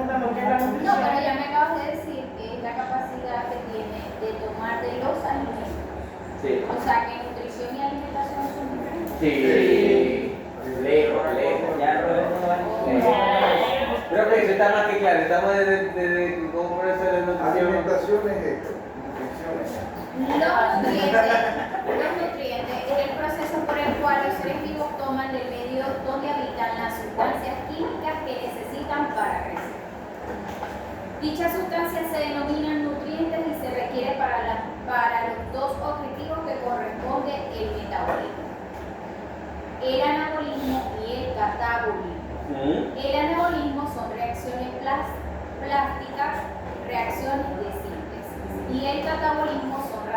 preguntando qué es la No, nutrición. pero ya me acabas de decir que es la capacidad que tiene de tomar de los alimentos. Sí. O sea, que nutrición y alimentación son diferentes. Sí. Lejos, ya no es creo que eso está más que claro, estamos desde cómo por eso la nutrición. Alimentación es esto, nutrición es esto. Los nutrientes es el proceso por el cual los seres vivos toman del medio donde habitan las sustancias químicas que necesitan para crecer. Dichas sustancias se denominan nutrientes y se requiere para los dos objetivos que corresponde el metabolismo: el anabolismo y el catabolismo. El anabolismo son reacciones plásticas, reacciones de síntesis, y el catabolismo son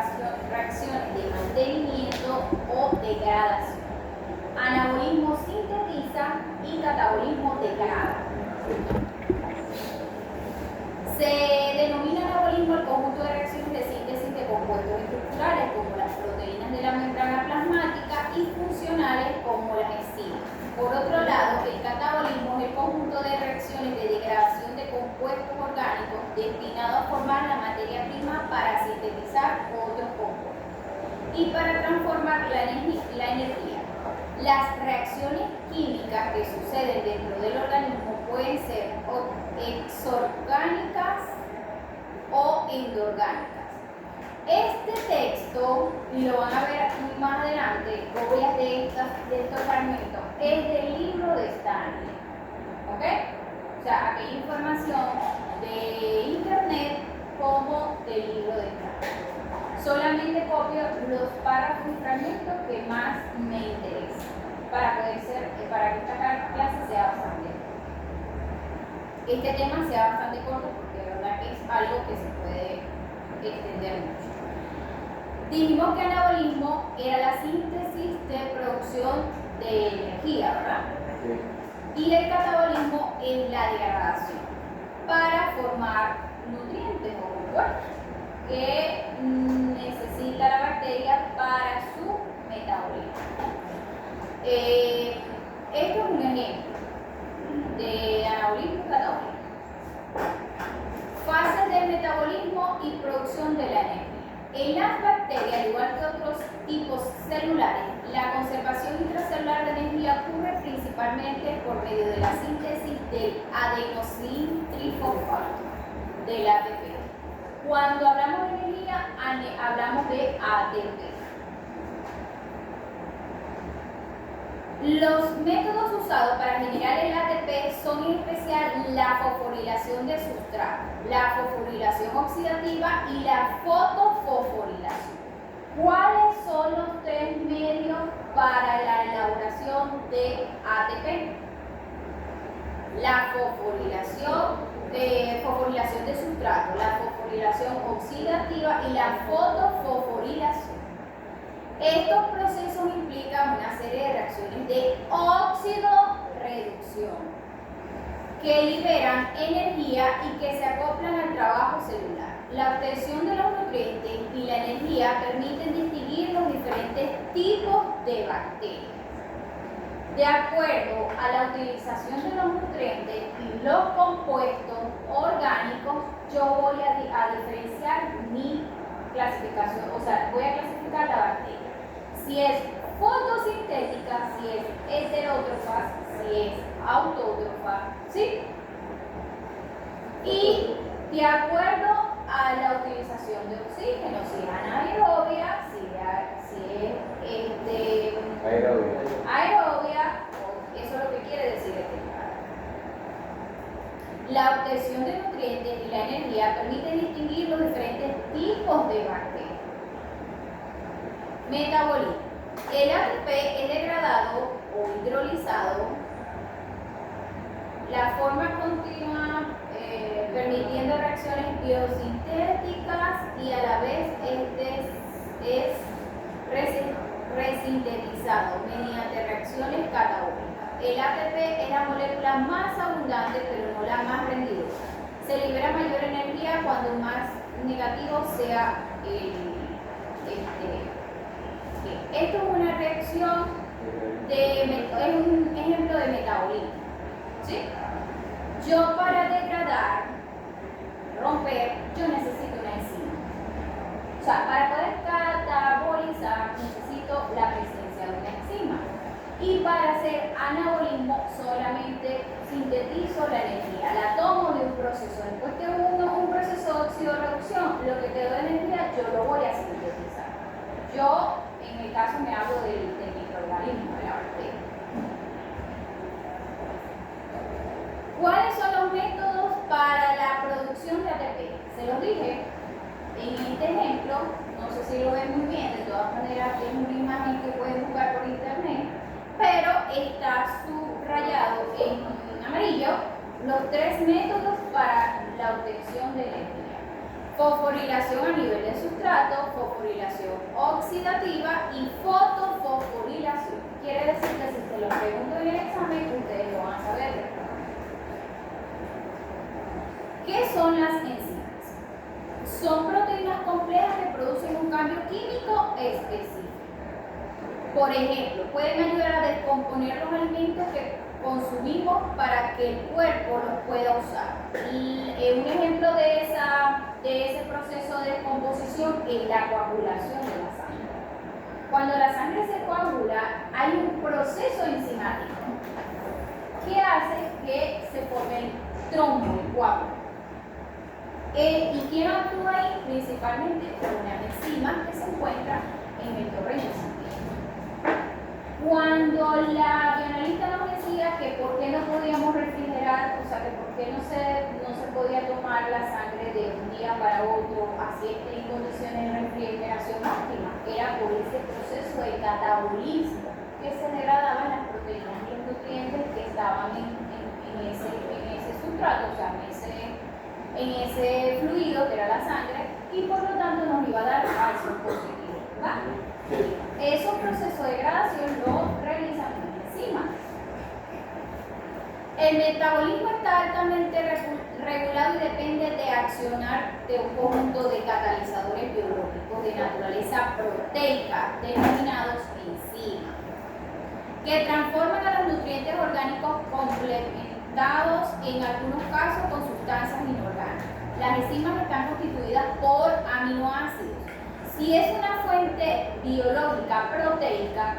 reacciones de mantenimiento o degradación. Anabolismo sintetiza y catabolismo degrada. Se denomina anabolismo el conjunto de reacciones de síntesis de compuestos estructurales como las proteínas de la membrana plasmática y funcionales como las enzimas. Por otro lado, el catabolismo es el conjunto de reacciones de degradación de compuestos orgánicos destinados a formar la materia prima para sintetizar otros compuestos y para transformar la energía. Las reacciones químicas que suceden dentro del organismo pueden ser exorgánicas o endorgánicas. Este texto, y lo van a ver más adelante, copias de estos fragmentos, es del libro de Stanley. ¿Ok? O sea, aquella información de internet como del libro de Stanley. Solamente copio los párrafos y fragmentos que más me interesan para que esta clase sea bastante corta. Este tema sea bastante corto porque de verdad que es algo que se puede extender mucho. Dijimos que anabolismo era la síntesis de producción de energía, ¿verdad? Sí. Y el catabolismo es la degradación para formar nutrientes o compuestos que necesita la bacteria para su metabolismo. Esto es un ejemplo de anabolismo y catabolismo. Fases del metabolismo y producción de la energía. En las bacterias, al igual que otros tipos celulares, la conservación intracelular de energía ocurre principalmente por medio de la síntesis del adenosintrifosfato, del ATP. Cuando hablamos de energía, hablamos de ATP. Los métodos usados para generar el ATP son en especial la fosforilación de sustrato, la fosforilación oxidativa y la fotofosforilación. ¿Cuáles son los tres medios para la elaboración de ATP? La fosforilación de sustrato, la fosforilación oxidativa y la fotofosforilación. Estos procesos implican una serie de reacciones de óxido-reducción que liberan energía y que se acoplan al trabajo celular. La obtención de los nutrientes y la energía permiten distinguir los diferentes tipos de bacterias. De acuerdo a la utilización de los nutrientes y los compuestos orgánicos, yo voy a diferenciar mi clasificación, o sea, voy a clasificar la bacteria. Si es fotosintética, si es heterótrofa, si es autótrofa, ¿sí? Y de acuerdo a la utilización de oxígeno, si es anaerobia, si es aerobia, eso es lo que quiere decir este lugar. La obtención de nutrientes y la energía permite distinguir los diferentes tipos de bacterias. Metabolismo. El ATP es degradado o hidrolizado. La forma continua permitiendo reacciones biosintéticas y a la vez es resintetizado mediante reacciones catabólicas. El ATP es la molécula más abundante pero no la más rendidora. Se libera mayor energía cuando más negativo sea el Esto es una reacción es un ejemplo de metabolismo, ¿sí? Yo para degradar romper, yo necesito una enzima. O sea, para poder catabolizar necesito la presencia de una enzima. Y para hacer anabolismo solamente sintetizo la energía, la tomo de un proceso. Después que un proceso de oxidorreducción, lo que quedó de energía yo lo voy a sintetizar. Yo, en el caso, me hablo del microorganismo, de la bacteria. ¿Cuáles son los métodos para la producción de ATP? Se los dije en este ejemplo, no sé si lo ven muy bien, de todas maneras es una imagen que pueden buscar por internet, pero está subrayado en amarillo los 3 métodos para la obtención de energía. Fosforilación a nivel de sustrato, fosforilación oxidativa y fotofosforilación. Quiere decir que si se lo pregunto en el examen, ustedes lo van a saber. ¿Qué son las enzimas? Son proteínas complejas que producen un cambio químico específico. Por ejemplo, pueden ayudar a descomponer los alimentos que consumimos para que el cuerpo los pueda usar. Y un ejemplo de ese proceso de descomposición es la coagulación de la sangre. Cuando la sangre se coagula, hay un proceso enzimático que hace que se forme el trombo, el coágulo. ¿Y quién actúa ahí? Principalmente una enzima que se encuentra en el torrente sanguíneo. Cuando la bioanalista nos decía que por qué no podíamos refrigerar, o sea, que por qué no se podía tomar la sangre de un día para otro, así esté en condiciones de refrigeración óptima, era por ese proceso de catabolismo que se degradaban las proteínas y los nutrientes que estaban en ese sustrato, o sea, en ese fluido que era la sangre, y por lo tanto nos iba a dar calcio positivo, ¿verdad? Esos procesos de degradación los realizan las enzimas. El metabolismo está altamente regulado y depende de accionar de un conjunto de catalizadores biológicos de naturaleza proteica, denominados enzimas, que transforman a los nutrientes orgánicos complementados en algunos casos con sustancias inorgánicas. Las enzimas están constituidas por aminoácidos. Si es una fuente biológica proteica,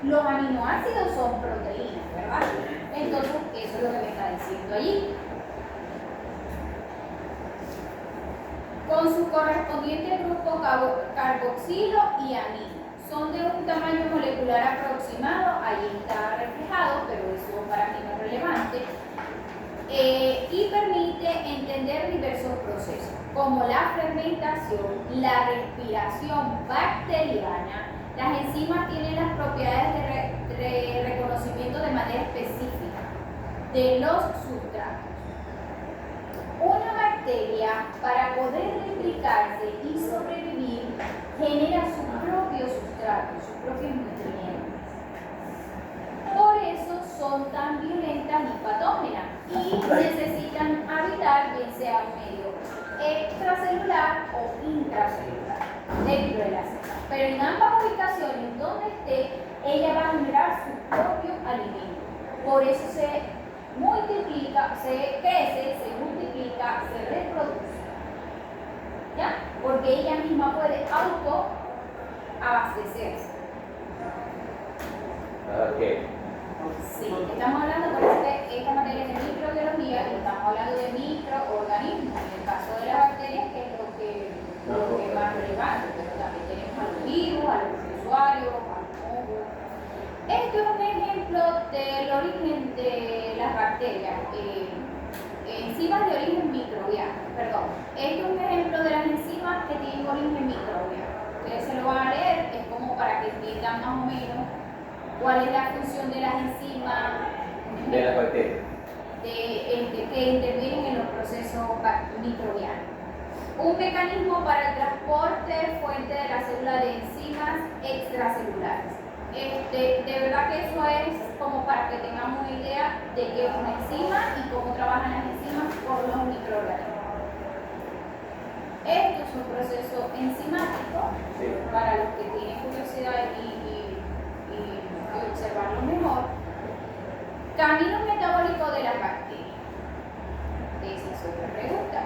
los aminoácidos son proteínas, ¿verdad? Entonces, eso es lo que me está diciendo allí. Con su correspondiente grupo carboxilo y amino. Son de un tamaño molecular aproximado, ahí está reflejado, pero eso para mí no es relevante. Y permite entender diversos procesos, como la fermentación, la respiración bacteriana. Las enzimas tienen las propiedades de reconocimiento de manera específica de los sustratos. Una bacteria, para poder replicarse y sobrevivir, genera su propio sustrato, sus propios nutrientes. Por eso son tan violentas y patógenas y necesitan habitar bien sea un medio extracelular o intracelular dentro de la célula. Pero en ambas ubicaciones donde esté, ella va a generar su propio alimento. Por eso se multiplica, se crece, se multiplica, se reproduce. ¿Ya? Porque ella misma puede abastecerse. Ok. Sí, estamos hablando, por eso que esta materia es de microbiología y estamos hablando de microorganismos. En el caso de las bacterias, que es lo que es más relevante, pero también tenemos a los virus, a los usuarios, a los hongos. Esto es un ejemplo del origen de las bacterias, enzimas de origen microbiano, perdón. Esto es un ejemplo de las enzimas que tienen origen microbiano. Ustedes se lo van a leer, es como para que entiendan más o menos cuál es la función de las enzimas De las bacterias. que intervienen en los procesos microbianos. Un mecanismo para el transporte fuente de la célula de enzimas extracelulares. De verdad que eso es como para que tengamos una idea de qué es una enzima y cómo trabajan las enzimas por los microorganismos. Esto es un proceso enzimático, Sí. para los que tienen curiosidad y observarlo mejor. Camino metabólico de las bacterias. Esa es otra pregunta.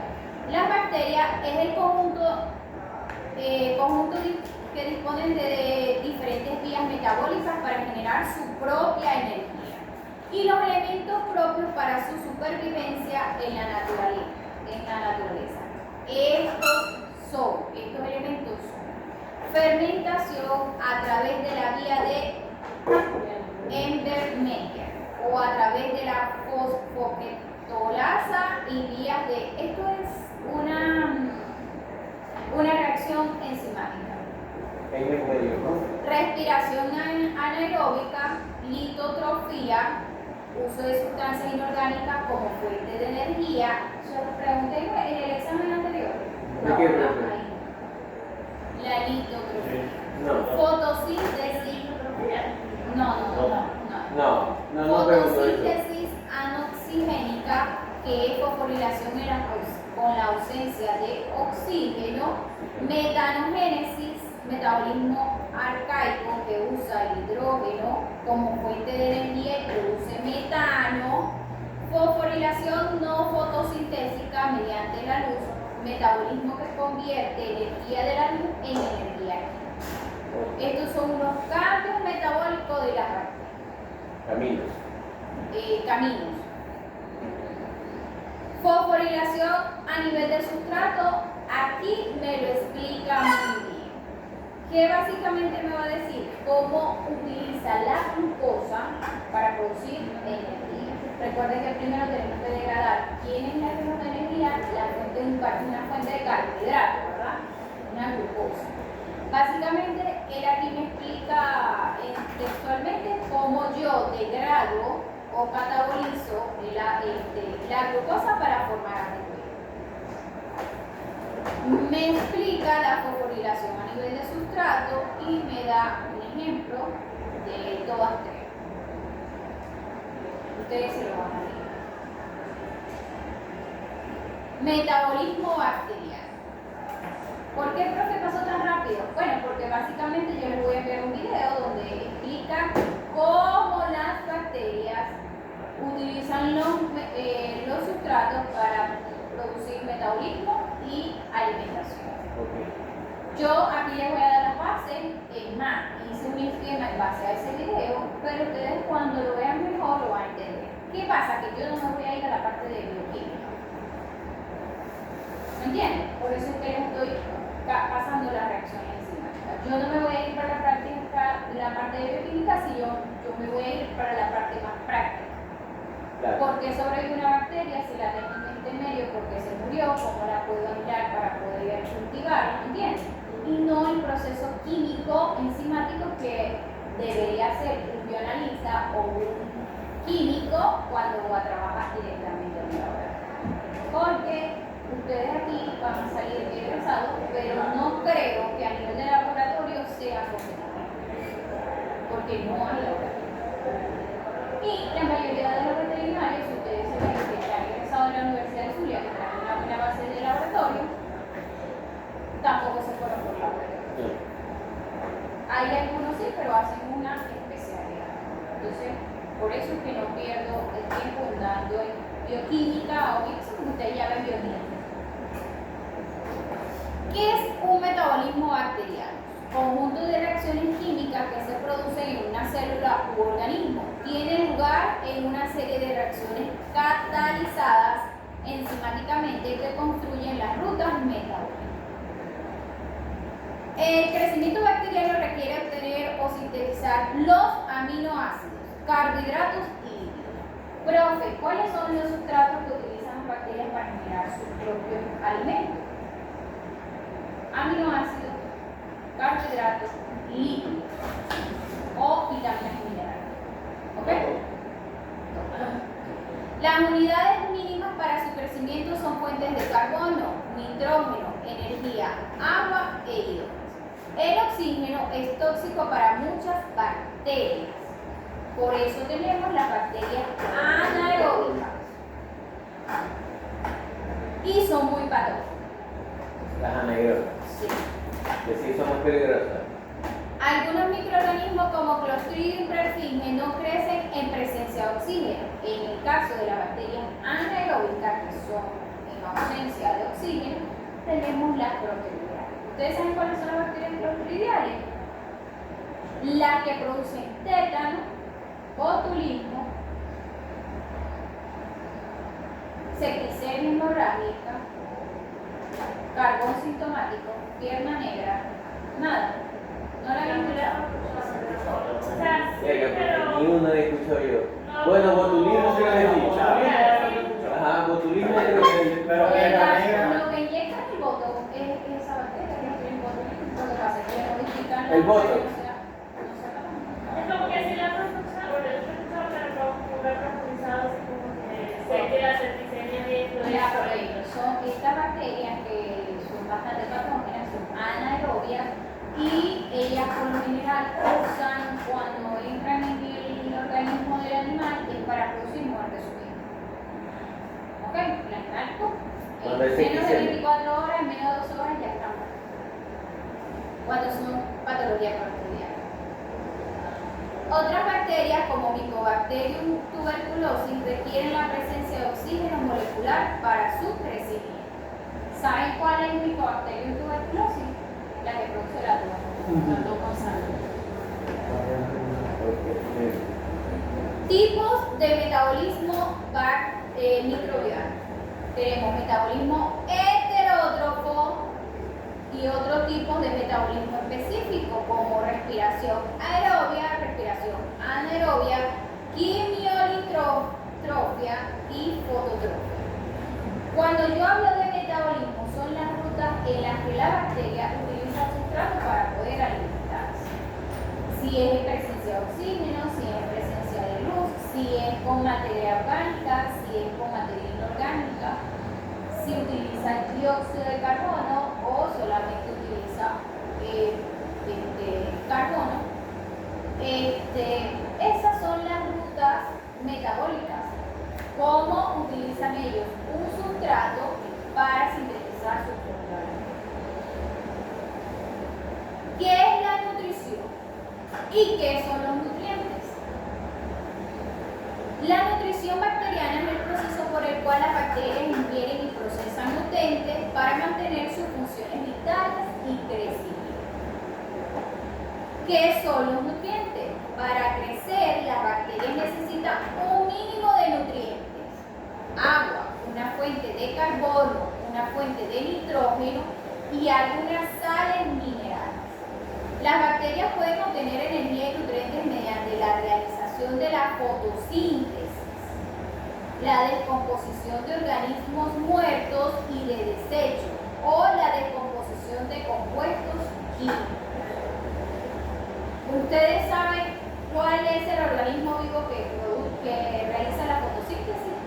Las bacterias es el conjunto que disponen de diferentes vías metabólicas para generar su propia energía y los elementos propios para su supervivencia en la naturaleza. Estos elementos son fermentación a través de la vía de Embden-Meijer o a través de la fosfoketolasa y vías de... Esto es una reacción enzimática. Respiración anaeróbica, litotrofía, uso de sustancias inorgánicas como fuente de energía. Yo pregunté en el examen anterior. ¿De qué pregunta? La litotrofía. No. Fotosíntesis. No. Fotosíntesis anoxigénica, que es fosforilación con la ausencia de oxígeno. Metanogénesis, metabolismo arcaico que usa el hidrógeno como fuente de energía y produce metano. Fosforilación no fotosintésica mediante la luz, metabolismo que convierte energía de la luz en energía. Estos son los cambios metabólicos de las bacterias. Caminos. Fosforilación a nivel de sustrato, aquí me lo explica muy bien. Que básicamente me va a decir cómo utiliza la glucosa para producir energía. Recuerden que primero tenemos que degradar quién es la que nos da energía, una fuente de carbohidrato, ¿verdad? Una glucosa. Básicamente, él aquí me explica textualmente cómo yo degrado o catabolizo la glucosa para formar ATP. Me explica la fosforilación a nivel de sustrato y me da un ejemplo de todas tres. Ustedes se lo van a leer. Metabolismo bacteriano. ¿Por qué, profe, pasó tan rápido? Bueno, porque básicamente yo les voy a enviar un video donde explica cómo las bacterias utilizan los sustratos para producir metabolismo y alimentación. Yo aquí les voy a dar las bases, es más, hice un esquema en base a ese video, pero ustedes cuando lo vean mejor lo van a entender. ¿Qué pasa? Que yo no me voy a ir a la parte de bioquímica. ¿Me entienden? Por eso es que les estoy pasando la reacción enzimática. Yo no me voy a ir para la parte de bioquímica, si yo me voy a ir para la parte más práctica. Claro. ¿Por qué sobrevive una bacteria si la tengo en este medio? Porque se murió, ¿cómo la puedo aislar para poder cultivarla? ¿Entiendes? Y no el proceso químico enzimático que debería ser un bioanalista o un químico cuando va a trabajar directamente en el laboratorio. Porque ustedes aquí van a salir egresados, pero no creo que a nivel de laboratorio sea competitivo, porque no hay laboratorio. Y la mayoría de los veterinarios, si ustedes se ven que están egresados de la Universidad de Zulia, que tienen una buena base de laboratorio, tampoco se fueron por laboratorio. Hay algunos sí, pero hacen una especialidad. Entonces, por eso es que no pierdo el tiempo dando en bioquímica o eso, porque ustedes ya ven bioquímica. ¿Qué es un metabolismo bacteriano? Conjunto de reacciones químicas que se producen en una célula u organismo. Tiene lugar en una serie de reacciones catalizadas enzimáticamente que construyen las rutas metabólicas. El crecimiento bacteriano requiere obtener o sintetizar los aminoácidos, carbohidratos y lípidos. Profe, ¿cuáles son los sustratos que utilizan las bacterias para generar sus propios alimentos? Aminoácidos, carbohidratos, lípidos o vitaminas y minerales. ¿Ok? Las unidades mínimas para su crecimiento son fuentes de carbono, nitrógeno, energía, agua e hidrógeno. El oxígeno es tóxico para muchas bacterias. Por eso tenemos las bacterias anaeróbicas. Y son muy patógenas. Las anaeróbicas. Sí. Que sí son muy peligrosas. Algunos microorganismos como Clostridium perfringens no crecen en presencia de oxígeno. En el caso de las bacterias anaeróbicas, que son en ausencia de oxígeno, tenemos las clostridiales. ¿Ustedes saben cuáles son las bacterias clostridiales? Las que producen tétano, botulismo, septicemia hemorrágica, carbón sintomático, pierna negra, nada. No la habían escuchado. O sea, sí, pero... Ni uno he escuchado yo. Bueno, botulismo sí lo he escuchado. Ajá, botulismo sí lo he escuchado. Pero Lo que inyectan el boto es esa bacteria que no tiene botulismo. Lo que pasa es que le modifican la El boto. bacteria, no se la- Es como que si la profesora, bueno, yo he escuchado, pero no nunca he profundizado, así como que sé que la septicemia es lo de Ya, eso. pero son estas bacterias que son bastante patógenas, son anaerobias y ellas por lo general usan cuando entran en el organismo del animal es para producir muerte súbita. ¿Ok? El animal, Cuando es en menos de septicemia. 24 horas, en menos de 2 horas ya está muerto. Cuando son patologías bacterianas. Otras bacterias como Mycobacterium tuberculosis requieren la presencia de oxígeno molecular para su crecimiento. ¿Saben cuál es Mycobacterium tuberculosis? La que produce la tuberculosis. Tipos de metabolismo microbiano. Tenemos metabolismo heterótrofo y otros tipos de metabolismo específico como respiración aerobia, respiración anaerobia, quimiolitrofia y fototrofia. Cuando yo hablo de metabolismo son las rutas en las que la bacteria utiliza sustrato para poder alimentarse. Si es en presencia de oxígeno, si es en presencia de luz, si es con materia orgánica, si es con materia inorgánica, si utiliza dióxido de carbono o solamente utiliza carbono. Esas son las rutas metabólicas. ¿Cómo utilizan ellos un sustrato para sintetizar sus propios? ¿Qué es la nutrición? ¿Y qué son los nutrientes? La nutrición bacteriana es el proceso por el cual las bacterias ingieren y procesan nutrientes para mantener sus funciones vitales y crecimiento. ¿Qué son los nutrientes? Para crecer, las bacterias necesitan un mínimo de nutrientes: agua, una fuente de carbono, una fuente de nitrógeno y algunas sales minerales. Las bacterias pueden obtener energía y nutrientes mediante la realización de la fotosíntesis, la descomposición de organismos muertos y de desechos, o la descomposición de compuestos químicos. ¿Ustedes saben cuál es el organismo vivo que realiza la fotosíntesis?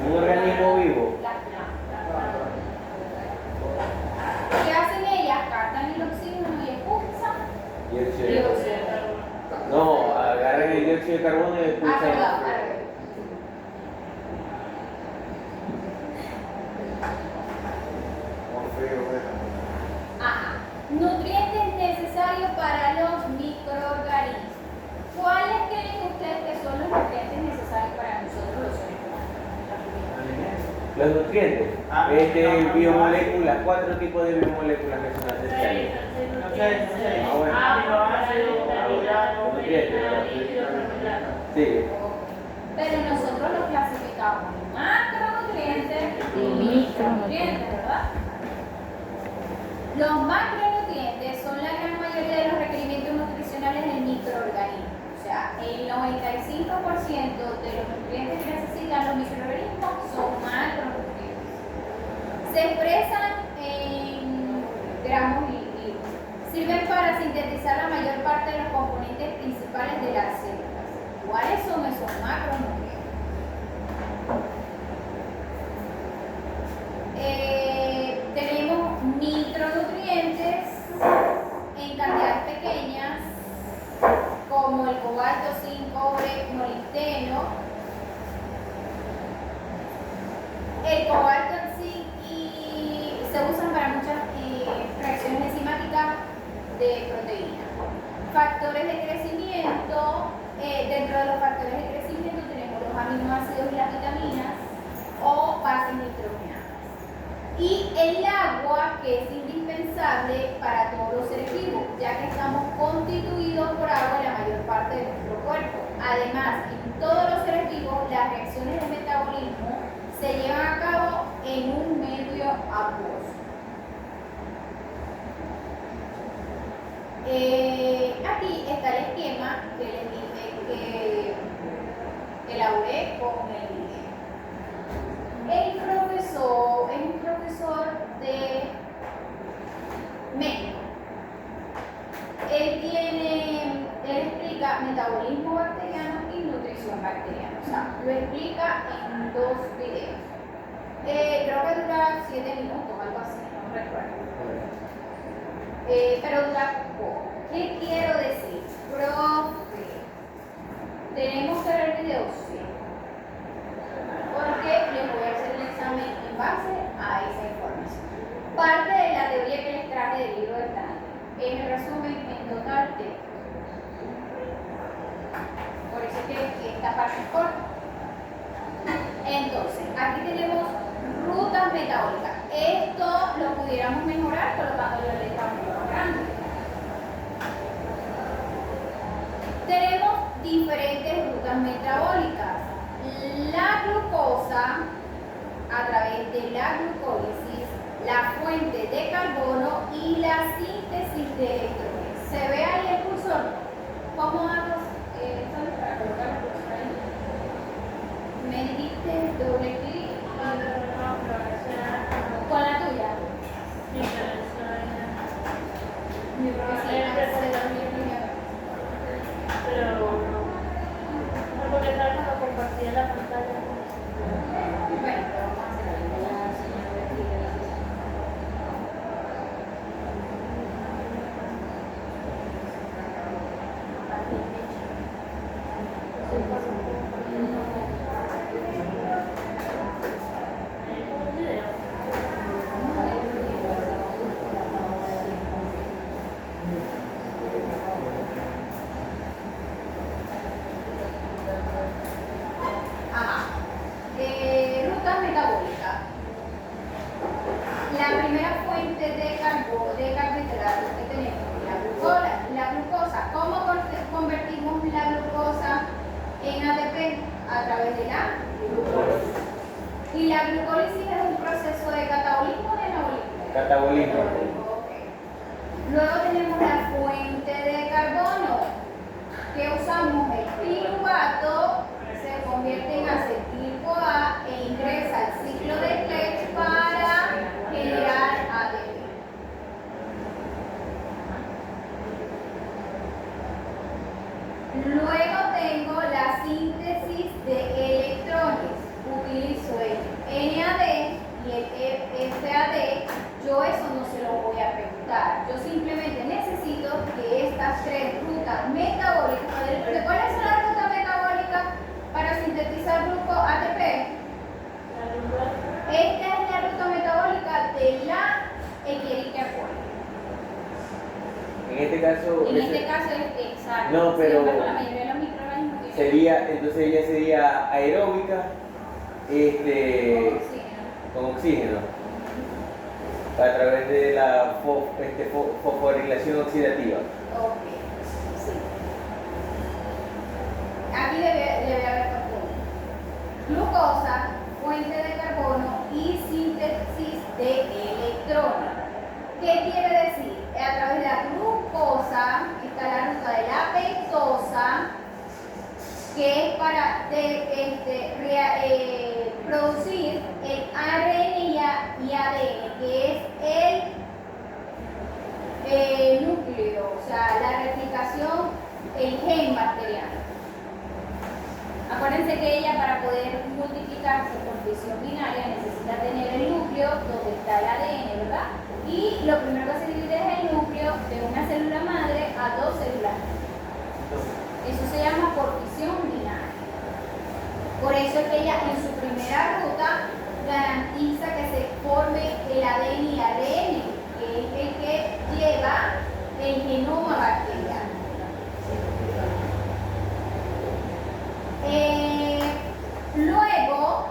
Un organismo vivo. Las plantas. ¿Qué hacen ellas? Captan el oxígeno y expulsan Dióxido de dióxido de carbono. carbono. No, agarren el dióxido de carbono y Ah, expulsan. perdón, al revés. Ajá. Nutrientes necesarios para los microorganismos. ¿Cuáles creen ustedes que son los nutrientes necesarios para nosotros los seres humanos? Los nutrientes. Biomoléculas, 4 tipos de biomoléculas que son esenciales. Ah, bueno. Sí. Pero nosotros los clasificamos en macronutrientes y micronutrientes, ¿verdad? Los macronutrientes son la gran mayoría de los requerimientos nutricionales del microorganismo. O sea, el 95% de los nutrientes que necesitan los microorganismos son macronutrientes. Se expresan en gramos y libras. Sirven para sintetizar la mayor parte de los componentes principales de las células. ¿Cuáles son esos macronutrientes? Tenemos micronutrientes en cantidades pequeñas como el cobalto, zinc, cobre, molibdeno. El cobalto, el zinc se usan para muchas reacciones enzimáticas de proteína. Factores de crecimiento. Dentro de los factores de crecimiento tenemos los aminoácidos y las vitaminas o bases nitrogenadas. Y el agua, que es indispensable para todos los seres vivos, ya que estamos constituidos por agua en la mayor parte de nuestro cuerpo. Además, en todos los seres vivos, las reacciones de metabolismo se llevan a cabo en un medio acuoso. Aquí está el esquema que les dije que elaboré con el video. El profesor es un profesor de México. Él explica metabolismo bacteriano y nutrición bacteriana. O sea, lo explica en 2 videos. Creo que dura 7 minutos, algo así, no recuerdo. Pero dura poco. ¿Qué quiero decir? Profe, ¿tenemos que ver el video? Sí. Porque les voy a hacer el examen en base a esa información. Parte de la teoría que les traje del libro de Stanley. En el resumen, en total, de. Por eso es que esta parte es corta. Entonces, aquí tenemos rutas metabólicas. Esto lo pudiéramos mejorar colocando la letra más grande. Tenemos diferentes rutas metabólicas. La glucosa, a través de la glucólisis, la fuente de carbono y la síntesis de electrones. ¿Se ve ahí el cursor? ¿Cómo hago eso para colocar el cursor ahí? Me dijiste doble clic con la tuya. Sí, pero eso Mi profesora. pero no, porque sabes cuando compartía la pantalla. Bueno, pero vamos a hacer algo. La señora rutas metabólicas. La primera fuente de carbohidratos que tenemos, la glucosa. ¿Cómo convertimos la glucosa en ATP? A través de la glucólisis. ¿Y la glucólisis es un proceso de catabolismo o de anabolismo? Catabolismo. Okay. Luego tenemos la fuente de carbono, que usamos el piruvato, se convierte en acetil-CoA e ingresa al ciclo de Krebs para generar ATP. Luego tengo la síntesis de electrones. Utilizo el NAD y el FAD. Yo eso no se lo voy a preguntar. Yo simplemente necesito que estas 3 rutas metabólicas, ¿cuáles son las rutas metabólicas para sintetizar grupo ATP? Esta es la ruta metabólica de la Escherichia coli. En este caso. En este caso es exacto. No, pero. Sin embargo, la mayoría de los microorganismos Entonces ella sería aeróbica con oxígeno a través de la fosforilación oxidativa. Ok, sí. Aquí debe haber dos puntos. Glucosa, fuente de carbono y síntesis de electrones. ¿Qué quiere decir? A través de la glucosa está la ruta de la pentosa, que es para producir el ARN y ADN, que es el núcleo, o sea, la replicación, el gen bacteriano. Acuérdense que ella, para poder multiplicarse por fisión binaria, necesita tener el núcleo donde está el ADN, ¿verdad? Y lo primero que se divide es el núcleo de una célula madre a 2 células. Eso se llama por fisión binaria. Por eso es que ella en su primera ruta garantiza que se forme el ADN y ARN, que es el que lleva el genoma bacteriano. Luego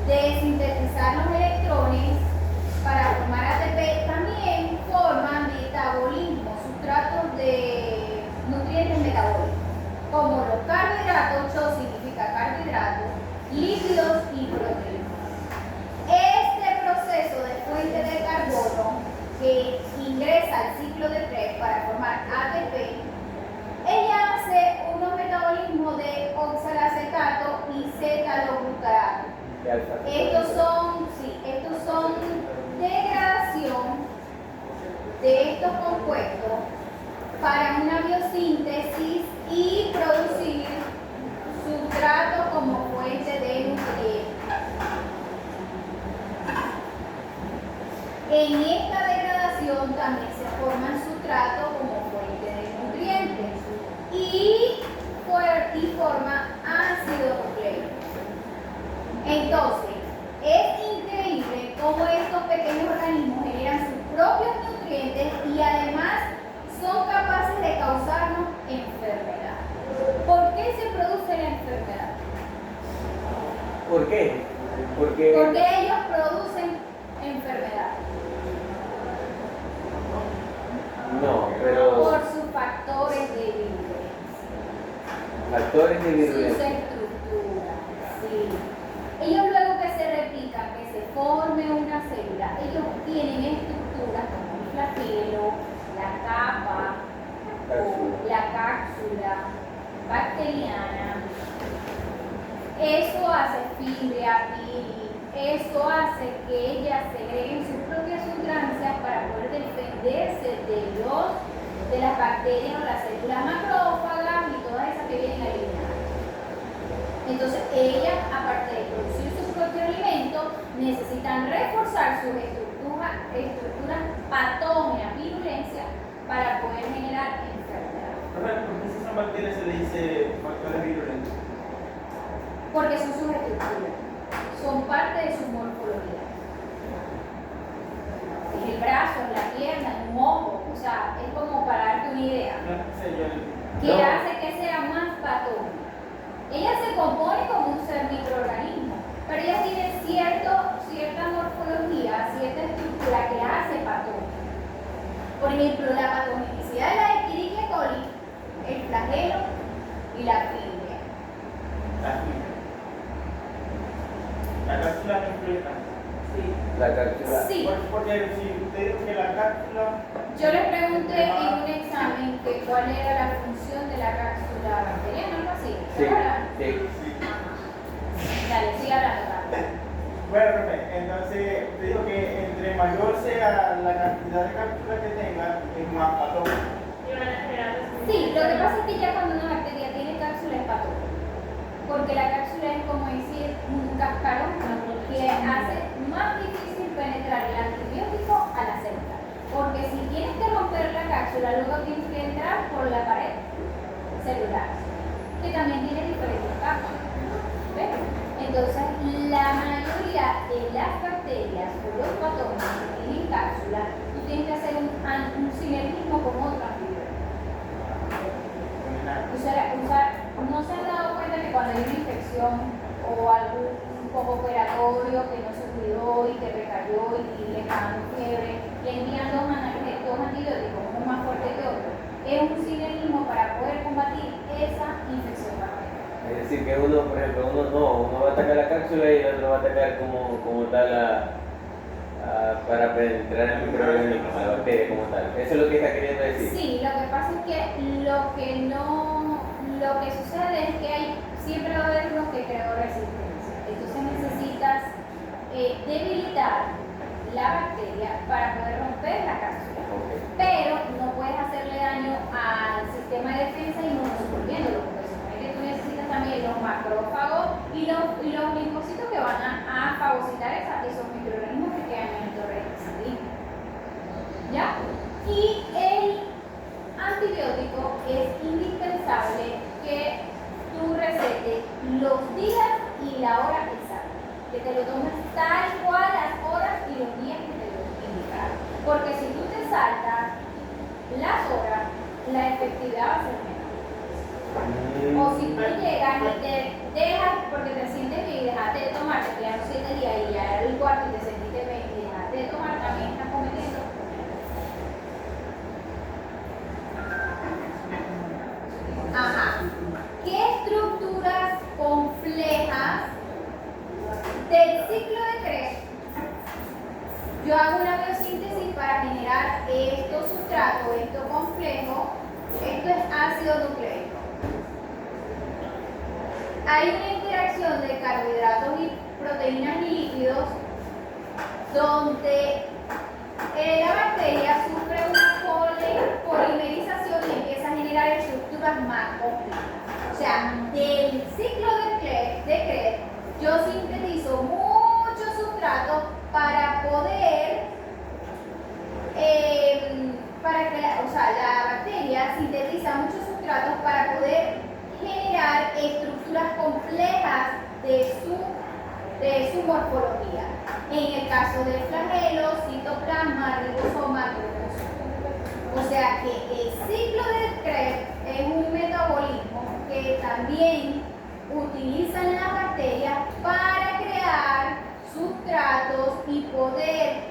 de sintetizar los electrones, fotosíntesis y producir sustrato como fuente de nutrientes. En esta degradación también se forma el sustrato como fuente de nutrientes y forma ácido nucleico. Entonces, es increíble cómo estos pequeños organismos generan sus propios nutrientes y además son capaces de causarnos enfermedad. ¿Por qué se produce la enfermedad? ¿Por qué? Porque ellos producen enfermedad. no, pero Por sus factores de virulencia. factores de Sus virulencia. estructuras, sí. Ellos luego que se replican, que se forme una célula, ellos tienen estructuras como el flagelo, la capa, o la cápsula bacteriana. Eso hace fibra, pili, eso hace que ellas segreguen sus propias sustancias para poder defenderse de las bacterias o las células macrófagas y todas esas que vienen a eliminar. Entonces, ellas, aparte de producir su propio alimento, necesitan reforzar sus estructuras patógenas, virulencia, para poder generar enfermedad. ¿Por qué a esas bacterias se le dice factores virulentos? Porque son sus estructuras, son parte de su morfología. Es el brazo, la pierna, un ojo, o sea, es como para darte una idea. Que No. hace que sea más patógena. Ella se compone como un ser microorganismo, pero ella tiene cierta morfología, cierta estructura que la hace patógena. Por ejemplo, la patogenicidad de la Escherichia coli, el flagelo y la fibria. La cápsula no influye tanto. La cápsula. Sí, Porque si usted dijo que la cápsula. yo le pregunté en un examen que cuál era la función de la cápsula bacteriana, algo así. Sí, ¿Verdad? sí. Dale, sigue hablando, Carlos. Bueno, profe, entonces te digo que entre mayor sea la cantidad de cápsulas que tenga, es más patógeno. Y van a generar Sí, lo que pasa es que ya cuando una bacteria tiene cápsula es patógena. Porque la cápsula es como decir un cascarón que hace más difícil penetrar el antibiótico a la célula. Porque si tienes que romper la cápsula, luego tienes que entrar por la pared celular, que también tiene diferentes capas. ¿Ves? Entonces, la mayoría de las bacterias o los patógenos que tienen cápsula, tú tienes que hacer un sinergismo con otras fibras. No se han dado cuenta que cuando hay una infección o algún poco operatorio que no se cuidó y que recayó y le está dando fiebre, le envían dos antibióticos, uno más fuerte que otro. Es un sinergismo para poder combatir esa infección bacteriana. Es decir, que uno, por ejemplo, uno va a atacar la cápsula y el otro va a atacar como tal para penetrar el microorganismo, la bacteria como tal. Eso es lo que está queriendo decir. Sí, lo que pasa es que lo que sucede es que siempre va a haber uno que creó resistencia. Entonces necesitas debilitar la bacteria para poder romper la cápsula. Ok. Pero no puedes hacerle daño al sistema de defensa inmunosuprimiéndolo, porque supone que tú necesitas también los macrófagos y los linfocitos que van a fagocitar esos microorganismos que quedan en el torrente sanguíneo. ¿Ya? Y el antibiótico es indispensable que tú recetes los días y la hora exacta, que te lo tomes tal cual las horas y los días que te lo indicaron. Porque si tú te saltas las horas, la efectividad va a ser menor. O si tú llegas y te dejas, porque te sientes bien y dejaste de tomar, te quedaron 7 días y ya era el cuarto y te sentiste bien y dejaste de tomar, también estás cometiendo. Ajá. ¿Qué estructuras complejas del ciclo de Krebs? Yo hago una biosíntesis para generar estos sustratos, esto complejo, esto es ácido nucleico. Hay una interacción de carbohidratos y proteínas y lípidos donde la bacteria sufre una polimerización y empieza a generar estructuras estructuras más complejas. O sea, del ciclo de Krebs, yo sintetizo muchos sustratos para poder, la bacteria sintetiza muchos sustratos para poder generar estructuras complejas de su morfología. En el caso del flagelo, citoplasma, ribosoma, cromosoma. O sea que el ciclo de Krebs es un metabolismo que también utilizan las bacterias para crear sustratos y poder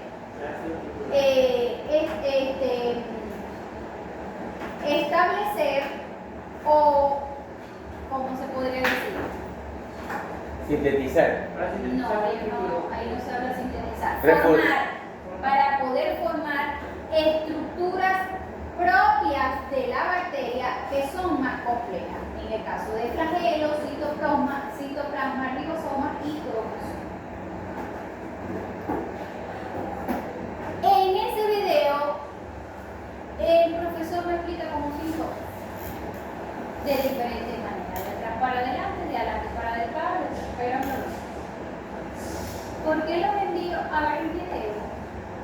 establecer o, ¿cómo se podría decir? Sintetizar. No, ahí no se habla de sintetizar. Reforzar. Formar, para poder formar estructuras propias de la bacteria que son más complejas. En el caso de flagelo, citoplasma, ribosoma y cromosoma. En ese video, el profesor me explica cómo se informa de diferentes maneras, de atrás para adelante, de adelante para atrás, de atrás para adelante. ¿Por qué los envío a ver el video?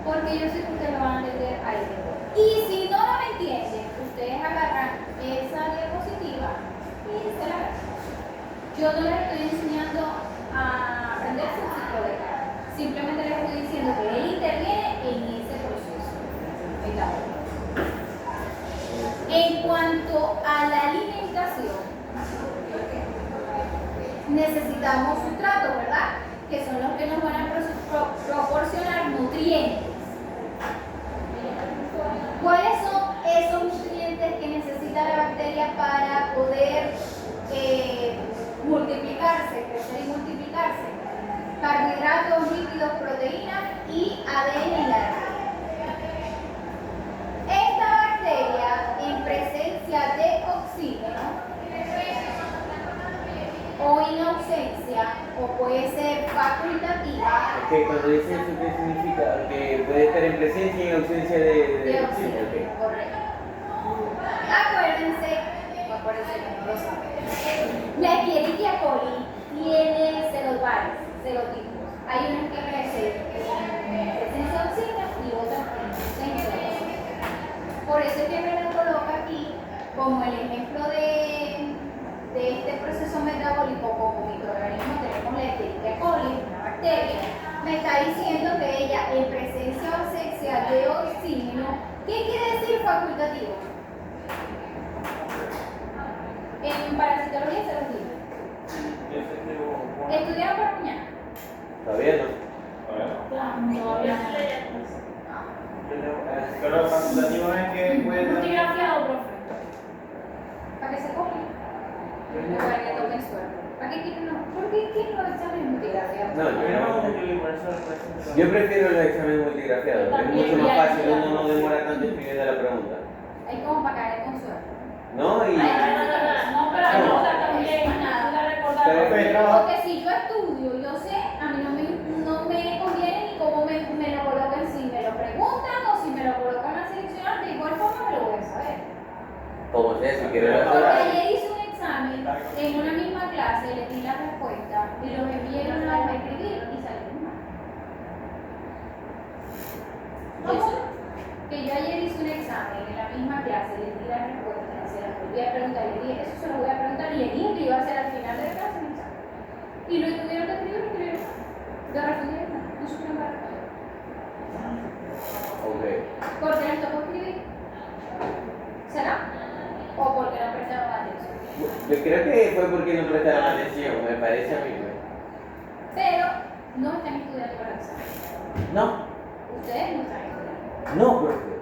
Porque yo sé que ustedes lo van a entender ahí después. Y si no lo entienden, ustedes agarran esa diapositiva y se la agarran. Yo no les estoy enseñando a aprender su ciclo de carga. Simplemente les estoy diciendo que él interviene en ese proceso. En cuanto a la alimentación, necesitamos sustratos, ¿verdad? Que son los que nos van a proporcionar nutrientes. ¿Cuáles son esos nutrientes que necesita la bacteria para poder multiplicarse, crecer y multiplicarse? Carbohidratos, lípidos, proteínas y ADN y ARN. Esta bacteria, en presencia de oxígeno o en ausencia, o puede ser facultativa, Ok, cuando dice eso, ¿qué significa? Que puede estar en presencia y en ausencia de oxígeno, ok. correcto. Acuérdense que no lo saben. La Escherichia coli tiene serotipos. Hay unos que crecen en presencia de oxígeno y otros en ausencia de oxígeno. Por eso es que me lo coloco aquí como el ejemplo de este proceso metabólico como microorganismo. Tenemos la Escherichia coli, una bacteria. Me está diciendo que ella en presencia o ausencia de oxígeno, ¿qué quiere decir facultativo? En parasitología se los digo. ¿Estudiaron para mañana? Todavía no. No, ya se le Pero lo facultativo es que puede multigrafiado, profe. Para que se copien. Para que tomen suerte. ¿Para qué quieren no? ¿Por qué quieren los exámenes multigrafiados? No, yo prefiero los exámenes multigrafiados. Es También, mucho más ya, fácil, ya. uno no demora tanto escribiendo la pregunta. Hay como para caer con suerte. ¿No? Y No, pero ayuda también, ayuda a recordar. Porque si yo estudio, yo sé, a mí no me conviene ni cómo me lo colocan, si me lo preguntan o si me lo colocan a seleccionar, de igual forma me lo voy a saber. como sea, si quiero la Porque ayer hice un examen en una misma clase, le di la respuesta y los envié a escribir y salieron mal. Eso, que yo ayer hice un examen en la misma clase, le di la respuesta, se la volví a preguntar, le dije, eso se lo voy a preguntar, y le dije que iba a hacer al final de la clase un examen. Y lo tuvieron que escribir, lo respondieron mal, no supieron para responder. Ok. ¿Por qué les tocó escribir? ¿Será? ¿O porque no prestaron atención? Yo creo que fue porque no prestaron atención, me parece a mí. Pues. Pero no están estudiando para el examen. No, Ustedes no están estudiando. no, profe.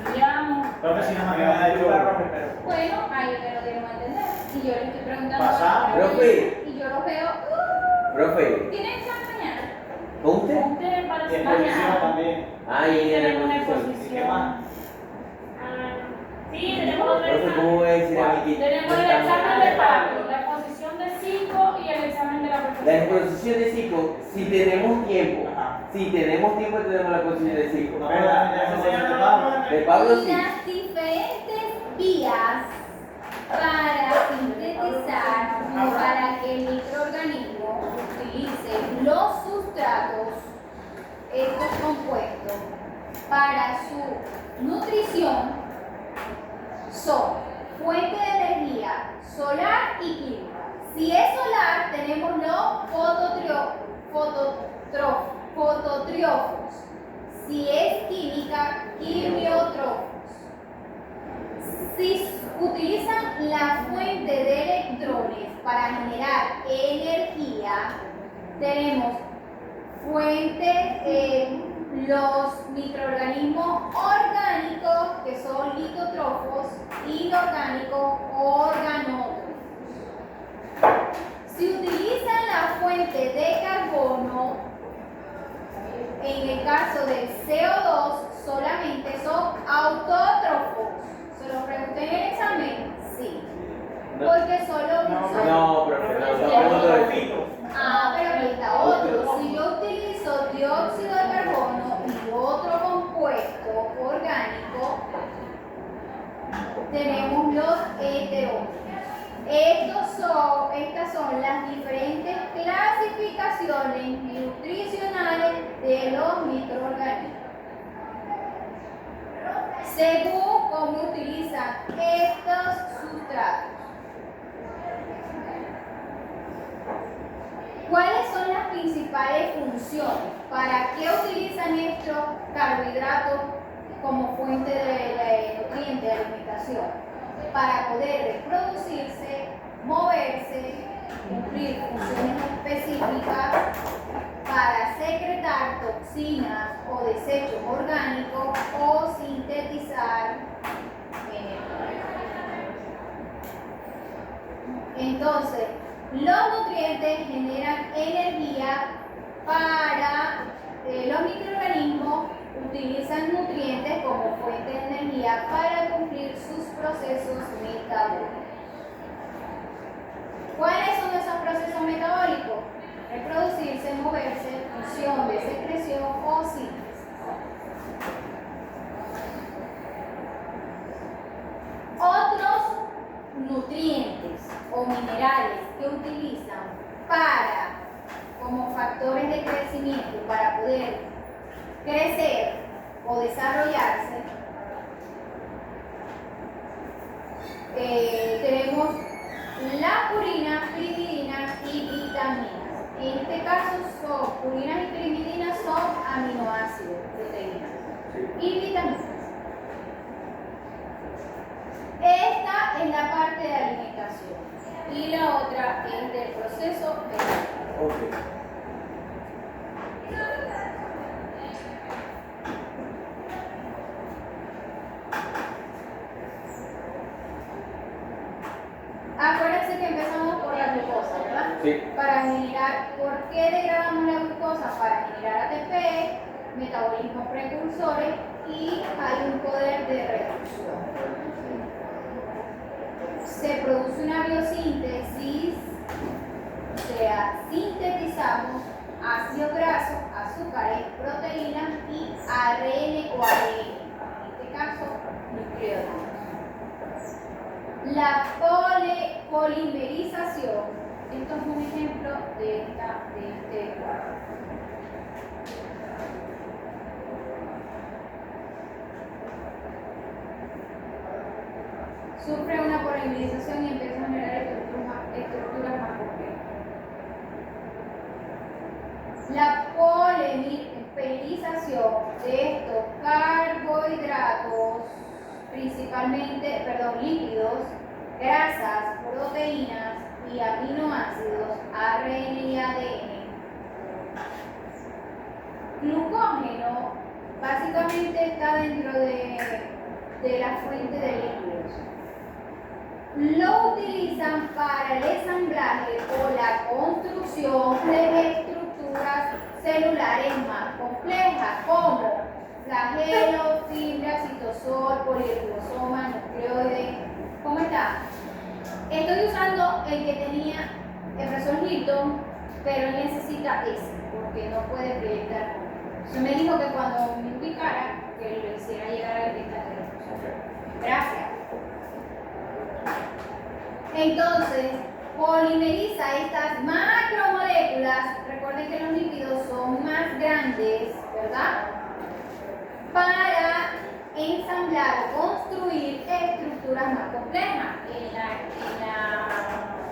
Estudiamos. Profe, si no me queda de profe, pero. Bueno, ahí me lo dieron a entender. Y yo les estoy preguntando. Pasamos. a la Profe. Y yo los veo. Profe, ¿Tienen examen mañana? ¿con usted? Usted para Y exposición también. Ah, y en tenemos una la exposición. ¿Y qué más? Sí, tenemos otro Profe, examen. ¿cómo voy a decir a mí que Tenemos no el estamos- examen de Pablo, la exposición de 5 y el examen de la La profesora. exposición de psico, si tenemos tiempo, Ajá. si tenemos tiempo tenemos la exposición de psico. No, la exposición de Pablo. De Pablo sí. Y las vías para sintetizar o para que el microorganismo utilice los sustratos, estos compuestos, para su nutrición son fuente de energía solar y química. Si es solar, tenemos los fototriófos. Si es química, quimiotrófos. Si utilizan la fuente de electrones para generar energía, tenemos fuente, los microorganismos orgánicos, que son litotrófos, inorgánicos, organótrofos. Si utilizan la fuente de carbono, en el caso del CO2, solamente son autótrofos. ¿Se lo pregunté en el examen? Sí. No. Porque solo No, profe, no, Son no, no, autotrofitos. Ah, pero aquí está otro. Si yo utilizo dióxido de carbono y otro compuesto orgánico, tenemos los heterógenos. Estas son las diferentes clasificaciones nutricionales de los microorganismos. Según cómo utilizan estos sustratos. ¿Cuáles son las principales funciones? ¿Para qué utilizan estos carbohidratos como fuente de nutrientes de alimentación? Para poder reproducirse, moverse, cumplir funciones específicas, para secretar toxinas o desechos orgánicos o sintetizar energía. Entonces, los nutrientes generan energía para los microorganismos utilizan nutrientes como fuente de energía para cumplir sus procesos metabólicos. ¿Cuáles son esos procesos metabólicos? Reproducirse, moverse, función de secreción o síntesis. Otros nutrientes o minerales que utilizan como factores de crecimiento para poder crecer o desarrollarse, tenemos la purina, piridina y vitaminas. En este caso purinas y piridinas son aminoácidos, proteínas y vitaminas. Esta es la parte de alimentación y la otra es del proceso vegetal. Ok. Acuérdense que empezamos por la glucosa, ¿verdad? Sí. Para generar, ¿por qué degradamos la glucosa? Para generar ATP, metabolismo precursores y hay un poder de reducción. Se produce una biosíntesis, o sea, sintetizamos ácidos grasos, azúcares, proteínas y ARN o ADN, en este caso nucleótidos. La polimerización, esto es un ejemplo de este cuadro. Sufre una polimerización y empieza a generar estructuras más complejas. La polimerización de estos carbohidratos, principalmente, lípidos, grasas, proteínas y aminoácidos, ARN y ADN. Glucógeno básicamente está dentro de la fuente de lípidos. Lo utilizan para el ensamblaje o la construcción de estructuras celulares más complejas, como flagelo, fibra, citosol, polirribosoma, nucleoide. ¿Cómo está? Estoy usando el que tenía el profesor Hilton, pero él necesita ese, porque no puede proyectar. Se me dijo que cuando me ubicara, que lo hiciera llegar al dictador. Gracias. Entonces, polimeriza estas macromoléculas. Recuerden que los lípidos son más grandes, ¿verdad? Para ensamblar o construir estructuras más complejas. En la